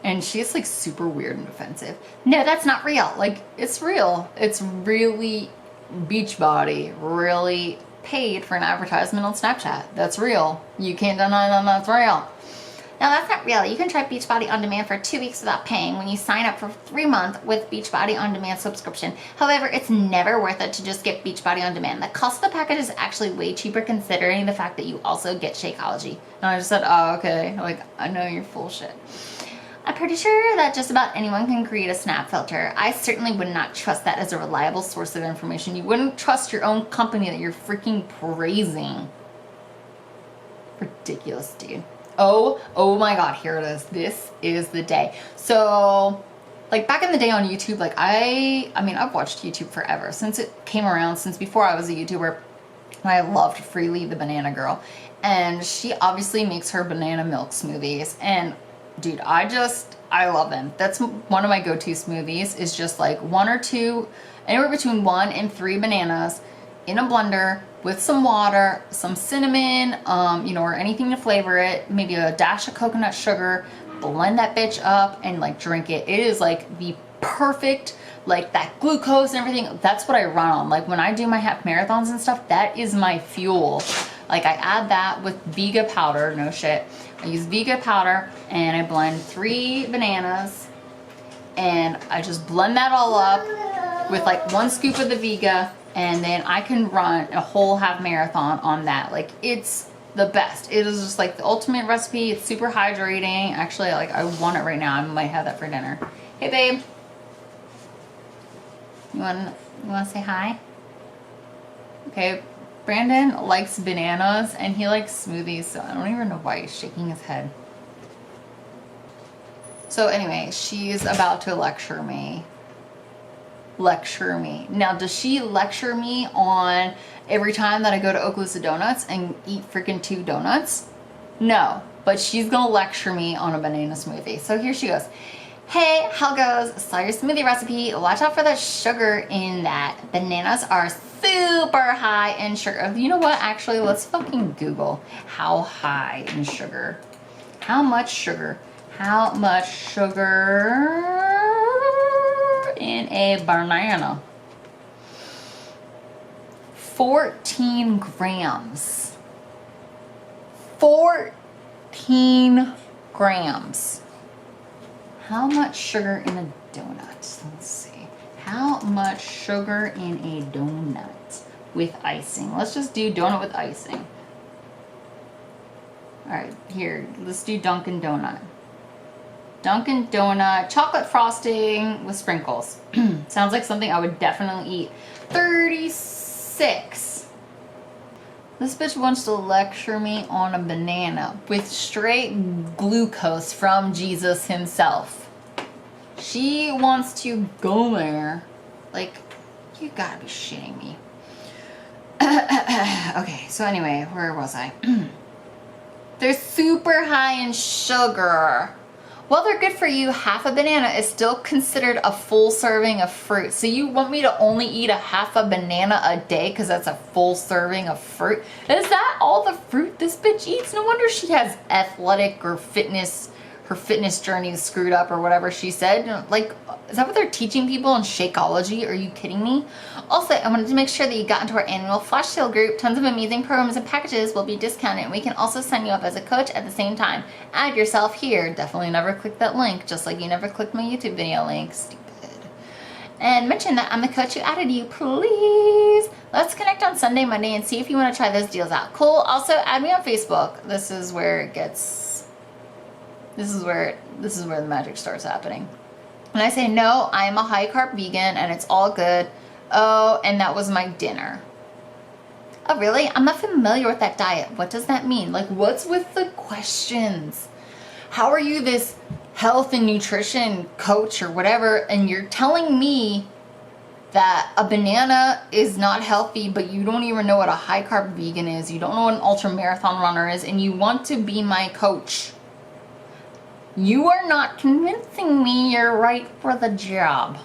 And she's like super weird and offensive. No, that's not real. Like, it's real. It's really BeachBody really paid for an advertisement on Snapchat. That's real. You can't deny that that's real. Now, that's not real. You can try BeachBody On Demand for 2 weeks without paying when you sign up for 3 months with BeachBody On Demand subscription. However, it's never worth it to just get BeachBody On Demand. The cost of the package is actually way cheaper considering the fact that you also get Shakeology. And I just said, oh, okay. Like, I know you're full shit. I'm pretty sure that just about anyone can create a snap filter. I certainly would not trust that as a reliable source of information. You wouldn't trust your own company that you're freaking praising. Ridiculous, dude. Oh my God, here it is. This is the day. So, like back in the day on YouTube, like I mean, I've watched YouTube forever, since it came around, since before I was a YouTuber. I loved Freely the Banana Girl. And she obviously makes her banana milk smoothies. And dude, I love them. That's one of my go-to smoothies, is just like 1 or 2, anywhere between 1 and 3 bananas in a blender with some water, some cinnamon, you know, or anything to flavor it, maybe a dash of coconut sugar, blend that bitch up and like drink it. It is like the perfect, like that glucose and everything. That's what I run on. Like when I do my half marathons and stuff, that is my fuel. Like I add that with Vega powder, no shit. I use Vega powder and I blend 3 bananas and I just blend that all up with like 1 scoop of the Vega, and then I can run a whole half marathon on that. Like it's the best. It is just like the ultimate recipe. It's super hydrating. Actually, like I want it right now. I might have that for dinner. Hey babe. You want to say hi? Okay. Brandon likes bananas and he likes smoothies, so I don't even know why he's shaking his head. So anyway, she's about to lecture me. Now, does she lecture me on every time that I go to Okaloosa Donuts and eat freaking 2 donuts? No, but she's gonna lecture me on a banana smoothie. So here she goes. Hey, how goes? Saw your smoothie recipe. Watch out for the sugar in that. Bananas are super high in sugar. You know what? Actually, let's fucking Google how high in sugar. How much sugar? How much sugar in a banana? 14 grams. 14 grams. How much sugar in a donut? Let's see. How much sugar in a donut with icing? Let's just do donut with icing. All right, here, let's do Dunkin' Donut. Dunkin' Donut, chocolate frosting with sprinkles. Sounds like something I would definitely eat. 36. This bitch wants to lecture me on a banana with straight glucose from Jesus himself. She wants to go there. Like, you gotta be shitting me. Okay, so anyway, where was I? They're super high in sugar. While they're good for you, half a banana is still considered a full serving of fruit. So you want me to only eat a half a banana a day because that's a full serving of fruit? Is that all the fruit this bitch eats? No wonder she has athletic or fitness, her fitness journey is screwed up or whatever she said. Like, is that what they're teaching people in Shakeology? Are you kidding me? Also, I wanted to make sure that you got into our annual flash sale group. Tons of amazing programs and packages will be discounted, and we can also sign you up as a coach at the same time. Add yourself here. Definitely never click that link, just like you never clicked my YouTube video link. Stupid. And mention that I'm the coach who added you, please. Let's connect on Sunday, Monday, and see if you want to try those deals out. Cool. Also, add me on Facebook. This is where it gets... This is where the magic starts happening. And I say, no, I'm a high-carb vegan, and it's all good. Oh, and that was my dinner. Oh, really? I'm not familiar with that diet. What does that mean? Like, what's with the questions? How are you this health and nutrition coach or whatever, and you're telling me that a banana is not healthy, but you don't even know what a high-carb vegan is. You don't know what an ultramarathon runner is, and you want to be my coach. You are not convincing me you're right for the job.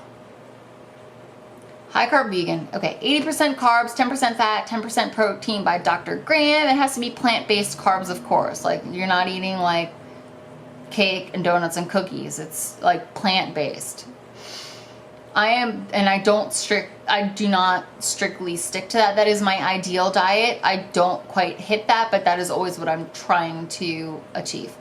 High carb vegan. Okay, 80% carbs, 10% fat, 10% protein by Dr. Graham. It has to be plant-based carbs, of course. Like, you're not eating like cake and donuts and cookies. It's like plant-based. I do not strictly stick to that. That is my ideal diet. I don't quite hit that, but that is always what I'm trying to achieve.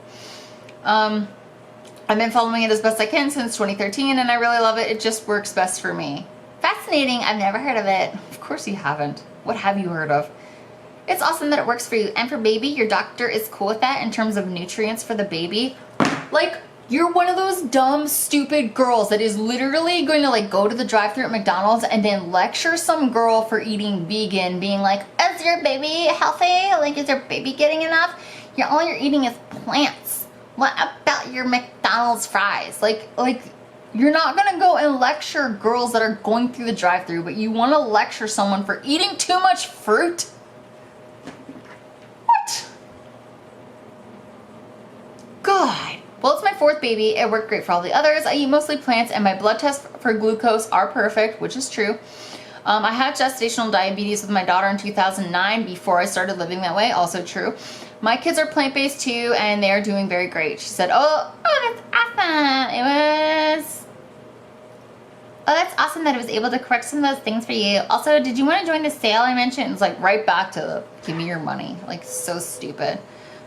I've been following it as best I can since 2013, and I really love it. It just works best for me. Fascinating. I've never heard of it. Of course you haven't. What have you heard of? It's awesome that it works for you. And for baby, your doctor is cool with that in terms of nutrients for the baby. Like, you're one of those dumb, stupid girls that is literally going to like go to the drive-thru at McDonald's and then lecture some girl for eating vegan, being like, is your baby healthy? Like, is your baby getting enough? All you're eating is plants. What about your McDonald's fries? Like you're not gonna go and lecture girls that are going through the drive-thru, but you want to lecture someone for eating too much fruit? What? God. Well, it's my fourth baby. It worked great for all the others. I eat mostly plants, and my blood tests for glucose are perfect, which is true. I had gestational diabetes with my daughter in 2009 before I started living that way. Also true. My kids are plant-based too, and they're doing very great. She said, oh, that's awesome. That's awesome that it was able to correct some of those things for you. Also, did you want to join the sale I mentioned? It's like right back to the, give me your money. Like, so stupid.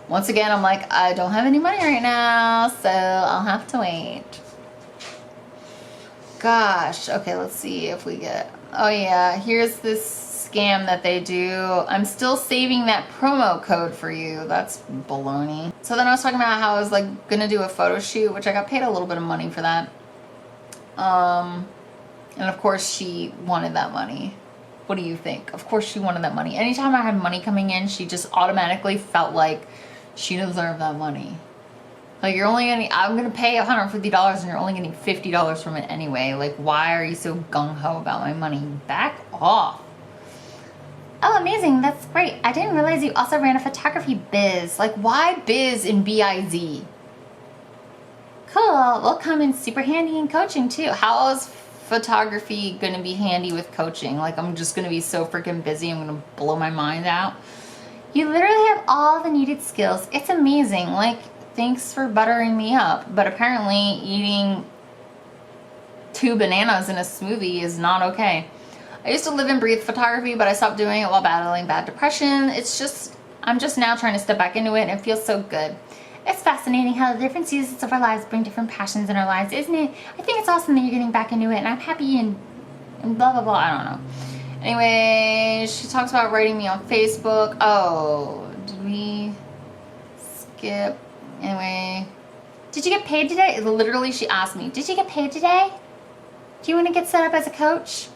Once again, I'm like, I don't have any money right now, so I'll have to wait. Gosh. Okay, let's see if we get... Oh yeah, here's this scam that they do. I'm still saving that promo code for you. That's baloney. So then I was talking about how I was like gonna do a photo shoot, which I got paid a little bit of money for that. And of course she wanted that money. What do you think? Of course she wanted that money. Anytime I had money coming in, she just automatically felt like she deserved that money. Like, you're only getting, I'm gonna pay $150 and you're only getting $50 from it anyway. Like, why are you so gung-ho about my money? Back off. Oh, amazing. That's great. I didn't realize you also ran a photography biz. Like, why biz in B-I-Z? Cool. Will come in super handy in coaching too. How is photography gonna be handy with coaching? Like, I'm just gonna be so freaking busy, I'm gonna blow my mind out. You literally have all the needed skills. It's amazing. Like, thanks for buttering me up. But apparently eating 2 bananas in a smoothie is not okay. I used to live and breathe photography, but I stopped doing it while battling bad depression. It's just, I'm just now trying to step back into it, and it feels so good. It's fascinating how the different seasons of our lives bring different passions in our lives, isn't it? I think it's awesome that you're getting back into it, and I'm happy and blah, blah, blah. I don't know. Anyway, she talks about writing me on Facebook. Oh, did we skip? Anyway. Did you get paid today? Literally, she asked me, did you get paid today? Do you want to get set up as a coach?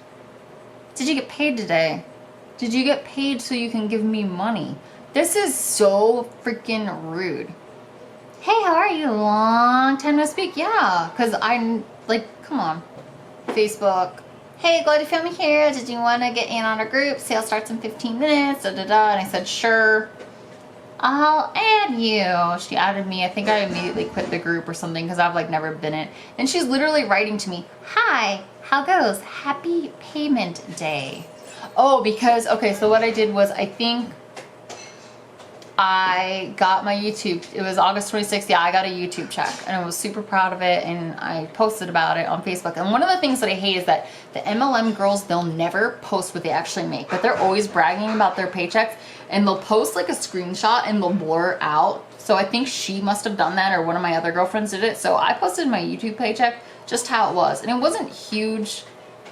Did you get paid today? Did you get paid so you can give me money? This is so freaking rude. Hey, how are you? Long time no speak. Yeah, because I'm like, come on. Facebook. Hey, glad you found me here. Did you want to get in on our group? Sale starts in 15 minutes. Da da da. And I said, sure. I'll add you. She added me. I think I immediately quit the group or something because I've like never been in. And she's literally writing to me, hi, how goes? Happy payment day. Oh, because, okay, so what I did was I think I got my YouTube, it was August 26th, yeah, I got a YouTube check and I was super proud of it and I posted about it on Facebook. And one of the things that I hate is that the MLM girls, they'll never post what they actually make, but they're always bragging about their paychecks and they'll post like a screenshot and they'll blur out. So I think she must have done that or one of my other girlfriends did it. So I posted my YouTube paycheck, just how it was. And it wasn't huge.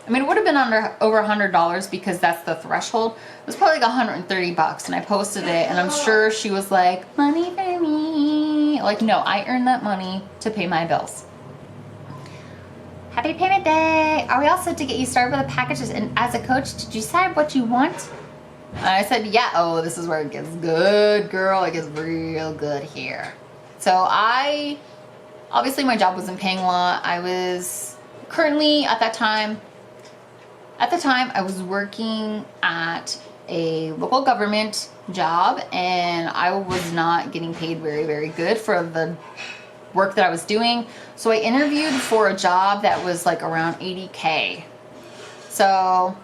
I mean, it would have been over $100 because that's the threshold. It was probably like 130 bucks and I posted it and I'm sure she was like, money for me. Like, no, I earned that money to pay my bills. Happy payment day. Are we all set to get you started with the packages? And as a coach, did you decide what you want? And I said, yeah, oh, this is where it gets good, girl. It gets real good here. So obviously my job wasn't paying a lot. I was currently at the time, I was working at a local government job and I was not getting paid very, very good for the work that I was doing. So I interviewed for a job that was like around 80K. So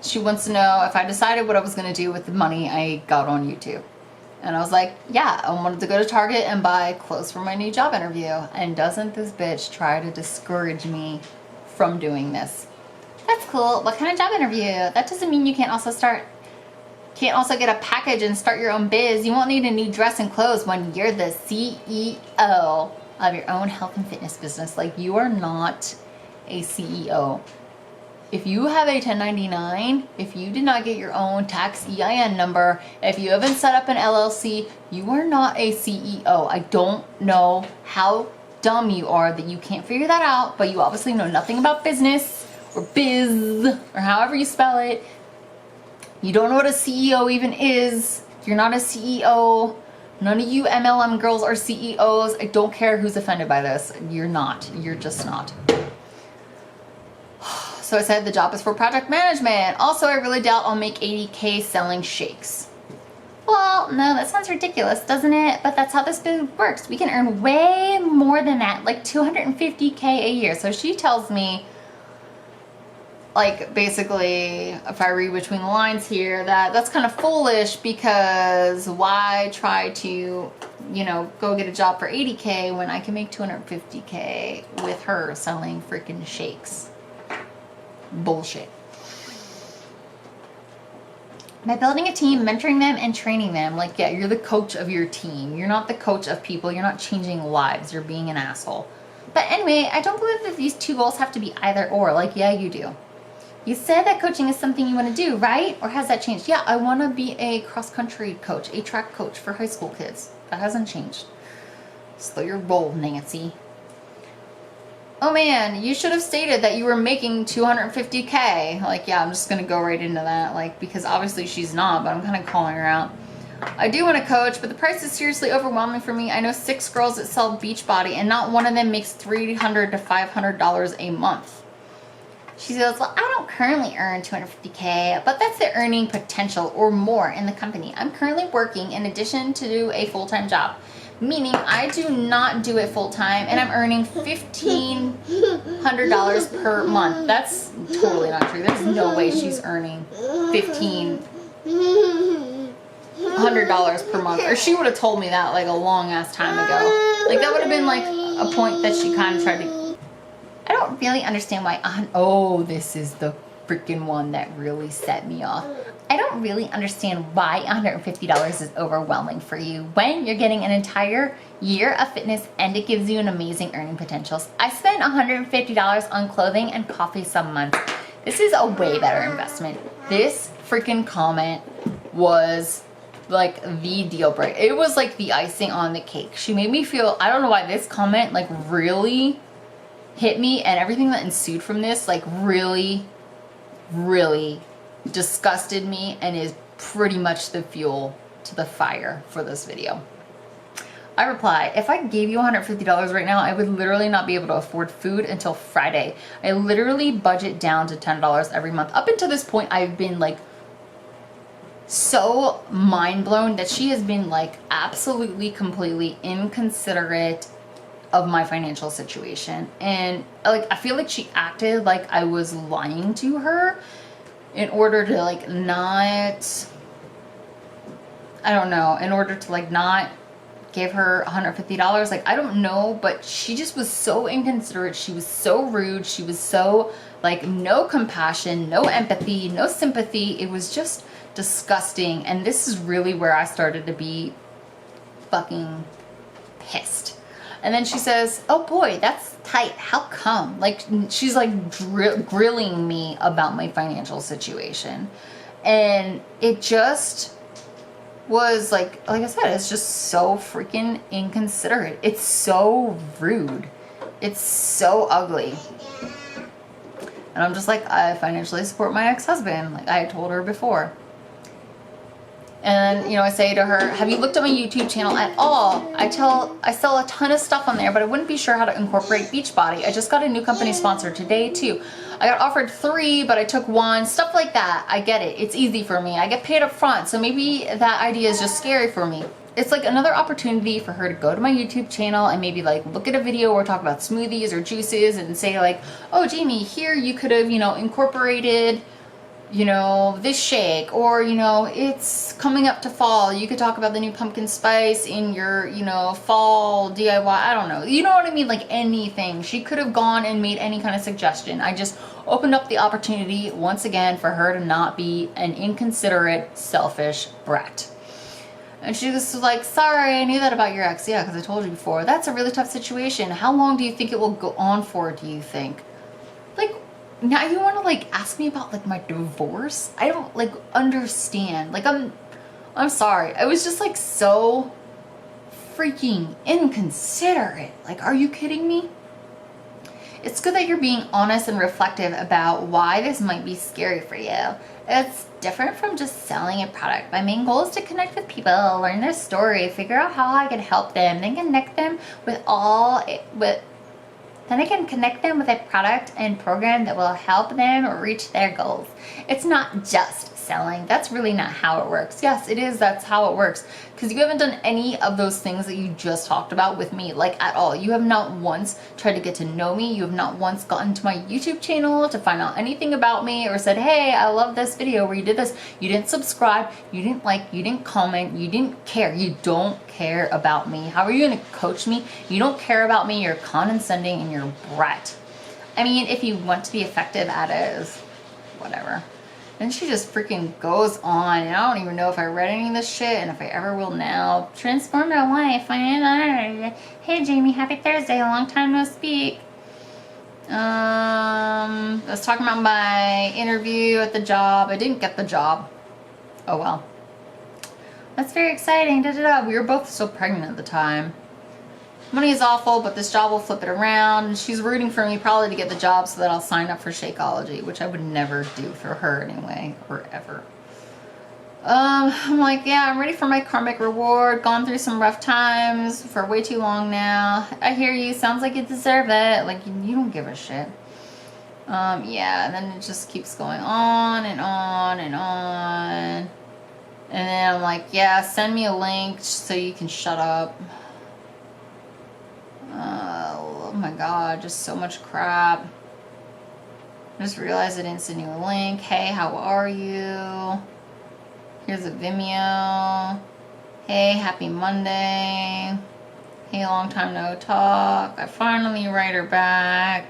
she wants to know if I decided what I was going to do with the money I got on YouTube. And I was like, yeah, I wanted to go to Target and buy clothes for my new job interview. And doesn't this bitch try to discourage me from doing this? That's cool. What kind of job interview? That doesn't mean you can't also get a package and start your own biz. You won't need a new dress and clothes when you're the CEO of your own health and fitness business. Like, you are not a CEO. If you have a 1099, if you did not get your own tax EIN number, if you haven't set up an LLC, you are not a CEO. I don't know how dumb you are that you can't figure that out, but you obviously know nothing about business or biz or however you spell it. You don't know what a CEO even is. You're not a CEO. None of you MLM girls are CEOs. I don't care who's offended by this. You're not. You're just not. So I said the job is for project management. Also, I really doubt I'll make 80K selling shakes. Well, no, that sounds ridiculous, doesn't it? But that's how this biz works. We can earn way more than that, like 250K a year. So she tells me, like, basically, if I read between the lines here, that's kind of foolish because why try to, you know, go get a job for 80K when I can make 250K with her selling freaking shakes? Bullshit. By building a team, mentoring them, and training them. Like, yeah, you're the coach of your team. You're not the coach of people. You're not changing lives. You're being an asshole. But anyway, I don't believe that these two goals have to be either or. Like, yeah, you do. You said that coaching is something you want to do, right? Or has that changed? Yeah, I want to be a cross-country coach, a track coach for high school kids. That hasn't changed. Slow your roll, Nancy. Oh man, you should have stated that you were making 250K. Like, yeah, I'm just going to go right into that. Like, because obviously she's not, but I'm kind of calling her out. I do want to coach, but the price is seriously overwhelming for me. I know 6 girls that sell BeachBody, and not one of them makes $300 to $500 a month. She says, well, I don't currently earn 250K, but that's the earning potential or more in the company. I'm currently working in addition to do a full-time job, meaning I do not do it full-time, and I'm earning $1,500 per month. That's totally not true. There's no way she's earning $1,500 per month. Or she would have told me that like a long-ass time ago. Like, that would have been like a point that she kind of tried to... I don't really understand why... Oh, this is the freaking one that really set me off. I don't really understand why $150 is overwhelming for you when you're getting an entire year of fitness and it gives you an amazing earning potential. I spent $150 on clothing and coffee some months. This is a way better investment. This freaking comment was like the deal breaker. It was like the icing on the cake. She made me feel... I don't know why this comment like really hit me, and everything that ensued from this like really disgusted me and is pretty much the fuel to the fire for this video. I replied, if I gave you $150 right now, I would literally not be able to afford food until Friday. I literally budget down to $10 every month. Up until this point, I've been like so mind blown that she has been like absolutely, completely inconsiderate of my financial situation. And like, I feel like she acted like I was lying to her in order to like not, I don't know, in order to like not give her $150. Like, I don't know, but she just was so inconsiderate. She was so rude. She was so like, no compassion, no empathy, no sympathy. It was just disgusting. And this is really where I started to be fucking pissed. And then she says, oh boy, that's tight. How come? Like, she's like grilling me about my financial situation. And it just was like I said, it's just so freaking inconsiderate. It's so rude. It's so ugly. And I'm just like, I financially support my ex-husband, like I told her before. And, you know, I say to her, have you looked at my YouTube channel at all? I sell a ton of stuff on there, but I wouldn't be sure how to incorporate Beachbody. I just got a new company sponsor today too. I got offered 3, but I took 1, stuff like that. I get it. It's easy for me. I get paid up front. So maybe that idea is just scary for me. It's like another opportunity for her to go to my YouTube channel and maybe like look at a video or talk about smoothies or juices and say like, oh, Jamie, here you could have, you know, incorporated, you know, this shake, or, you know, it's coming up to fall. You could talk about the new pumpkin spice in your, you know, fall DIY. I don't know. You know what I mean? Like anything. She could have gone and made any kind of suggestion. I just opened up the opportunity once again for her to not be an inconsiderate, selfish brat. And she was like, sorry, I knew that about your ex. Yeah, because I told you before. That's a really tough situation. How long do you think it will go on for, do you think? Like, now you want to like ask me about like my divorce? I don't like understand. Like, I'm sorry. I was just like so freaking inconsiderate. Like, are you kidding me? It's good that you're being honest and reflective about why this might be scary for you. It's different from just selling a product. My main goal is to connect with people, learn their story, figure out how I can help them, then connect them then I can connect them with a product and program that will help them reach their goals. It's not just selling. That's really not how it works. Yes, it is. That's how it works. Because you haven't done any of those things that you just talked about with me, like at all. You have not once tried to get to know me. You have not once gotten to my YouTube channel to find out anything about me or said, hey, I love this video where you did this. You didn't subscribe. You didn't like. You didn't comment. You didn't care. You don't care about me. How are you going to coach me? You don't care about me. You're condescending and you're a brat. I mean, if you want to be effective at it, is whatever. And she just freaking goes on. And I don't even know if I read any of this shit and if I ever will now. Transform your life. Hey, Jamie, happy Thursday. A long time no speak. I was talking about my interview at the job. I didn't get the job. Oh, well. That's very exciting. We were both so pregnant at the time. Money is awful, but this job will flip it around. And she's rooting for me probably to get the job so that I'll sign up for Shakeology, which I would never do for her anyway, or ever. I'm like, yeah, I'm ready for my karmic reward. Gone through some rough times for way too long now. I hear you. Sounds like you deserve it. Like, you don't give a shit. Yeah, and then it just keeps going on and on and on. And then I'm like, yeah, send me a link so you can shut up. Oh my god, just so much crap. I just realized I didn't send you a link. Hey, how are you? Here's a Vimeo. Hey, happy Monday. Hey, long time no talk. I finally write her back.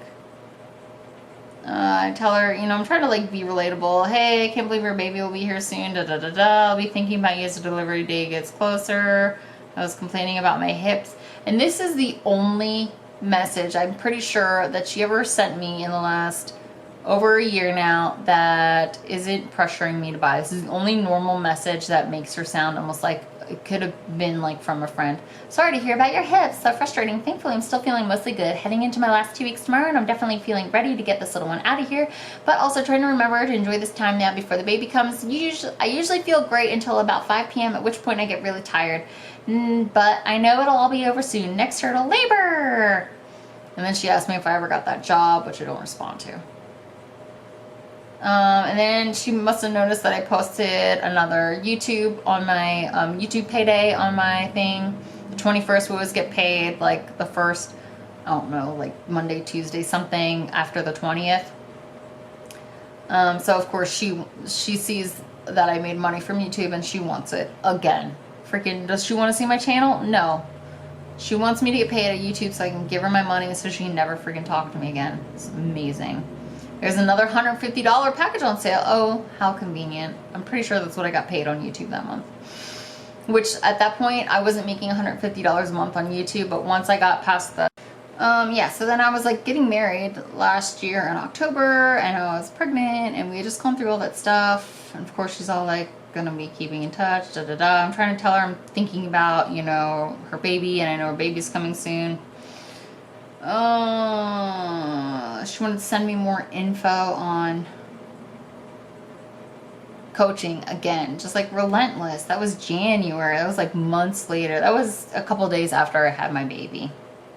I tell her, you know, I'm trying to like be relatable. Hey, I can't believe your baby will be here soon. Da da da da. I'll be thinking about you as the delivery day gets closer. I was complaining about my hips. And this is the only message I'm pretty sure that she ever sent me in the last over a year now that isn't pressuring me to buy. This is the only normal message that makes her sound almost like it could have been like from a friend. Sorry to hear about your hips. So frustrating. Thankfully, I'm still feeling mostly good. Heading into my last 2 weeks tomorrow, and I'm definitely feeling ready to get this little one out of here. But also trying to remember to enjoy this time now before the baby comes. I usually feel great until about 5 p.m., at which point I get really tired. But I know it'll all be over soon. Next year to labor. And then she asked me if I ever got that job, which I don't respond to. And then she must have noticed that I posted another YouTube on my YouTube payday on my thing. The 21st we always get paid, like the first, I don't know, like Monday, Tuesday, something after the 20th. So of course she sees that I made money from YouTube and she wants it again. Freaking, does she want to see my channel? No. She wants me to get paid at YouTube so I can give her my money so she can never freaking talk to me again. It's amazing. There's another $150 package on sale. Oh, how convenient. I'm pretty sure that's what I got paid on YouTube that month. Which at that point, I wasn't making $150 a month on YouTube, but once I got past the... yeah, so then I was like getting married last year in October, and I was pregnant, and we had just gone through all that stuff. And of course, she's all like, gonna be keeping in touch, da da da. I'm trying to tell her I'm thinking about, you know, her baby, and I know her baby's coming soon. She wanted to send me more info on coaching again, just like Relentless. That was January. That was like months later. That was a couple days after I had my baby.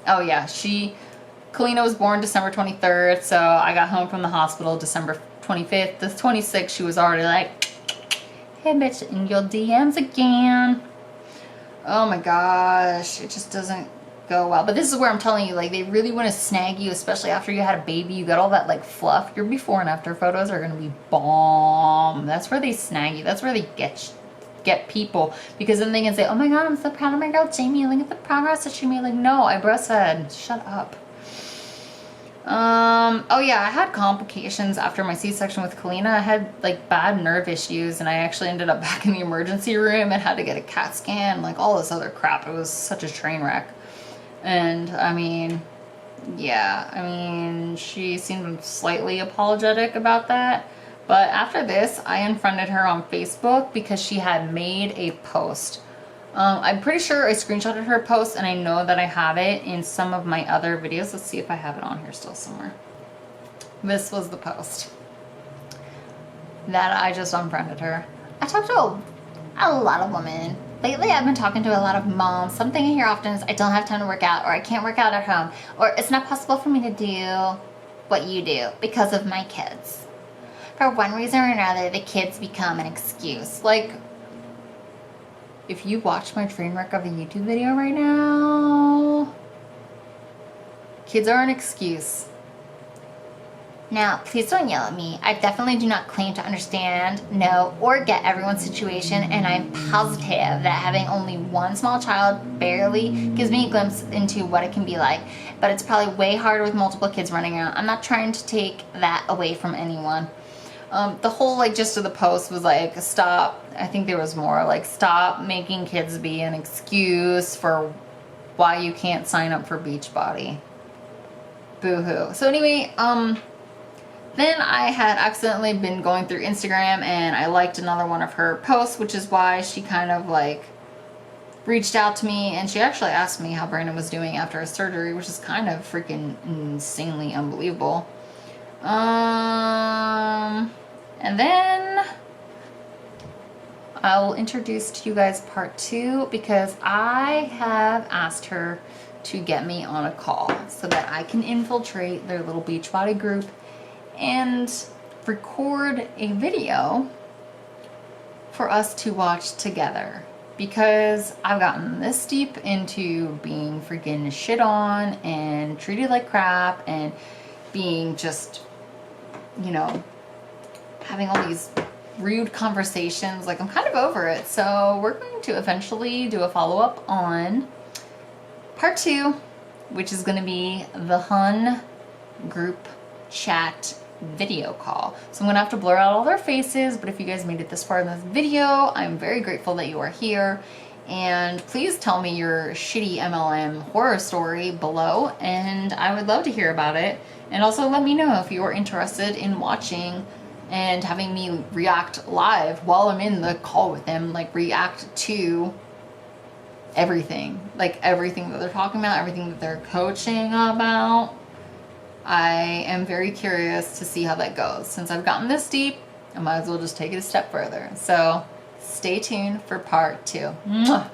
Oh yeah, Kalina was born December 23rd, so I got home from the hospital December 25th. The 26th, she was already like, hey bitch, in your DMs again. Oh my gosh, it just doesn't go well. But this is where I'm telling you, like, they really want to snag you, especially after you had a baby. You got all that like fluff. Your before and after photos are gonna be bomb. That's where they snag you. That's where they get people, because then they can say, oh my god, I'm so proud of my girl Jamie, look at the progress that she made. Like, no, I breastfed. Shut up. Oh yeah, I had complications after my C-section with Kalina. I had like bad nerve issues, and I actually ended up back in the emergency room and had to get a CAT scan, like all this other crap. It was such a train wreck. And I mean, yeah, I mean, she seemed slightly apologetic about that. But after this, I unfriended her on Facebook because she had made a post. I'm pretty sure I screenshotted her post, and I know that I have it in some of my other videos. Let's see if I have it on here still somewhere. This was the post that I just unfriended her. I talked to a lot of women. Lately, I've been talking to a lot of moms. Something I hear often is, I don't have time to work out, or I can't work out at home, or it's not possible for me to do what you do because of my kids. For one reason or another, the kids become an excuse. Like, if you watch my train wreck of a YouTube video right now, kids are an excuse. Now, please don't yell at me. I definitely do not claim to understand, know, or get everyone's situation, and I'm positive that having only one small child barely gives me a glimpse into what it can be like. But it's probably way harder with multiple kids running around. I'm not trying to take that away from anyone. The whole like gist of the post was like, stop, I think there was more, like, stop making kids be an excuse for why you can't sign up for BeachBody. Boo-hoo. So anyway, then I had accidentally been going through Instagram, and I liked another one of her posts, which is why she kind of like reached out to me, and she actually asked me how Brandon was doing after his surgery, which is kind of freaking insanely unbelievable. And then I'll introduce to you guys part 2, because I have asked her to get me on a call so that I can infiltrate their little BeachBody group and record a video for us to watch together, because I've gotten this deep into being freaking shit on and treated like crap and being just, you know, having all these rude conversations. Like, I'm kind of over it. So we're going to eventually do a follow-up on part 2, which is going to be the Hun group chat video call. So I'm gonna have to blur out all their faces, but if you guys made it this far in this video, I'm very grateful that you are here. And please tell me your shitty MLM horror story below, and I would love to hear about it. And also let me know if you're interested in watching and having me react live while I'm in the call with them, like react to everything, like everything that they're talking about, everything that they're coaching about. I am very curious to see how that goes. Since I've gotten this deep, I might as well just take it a step further. So stay tuned for part 2. Mwah.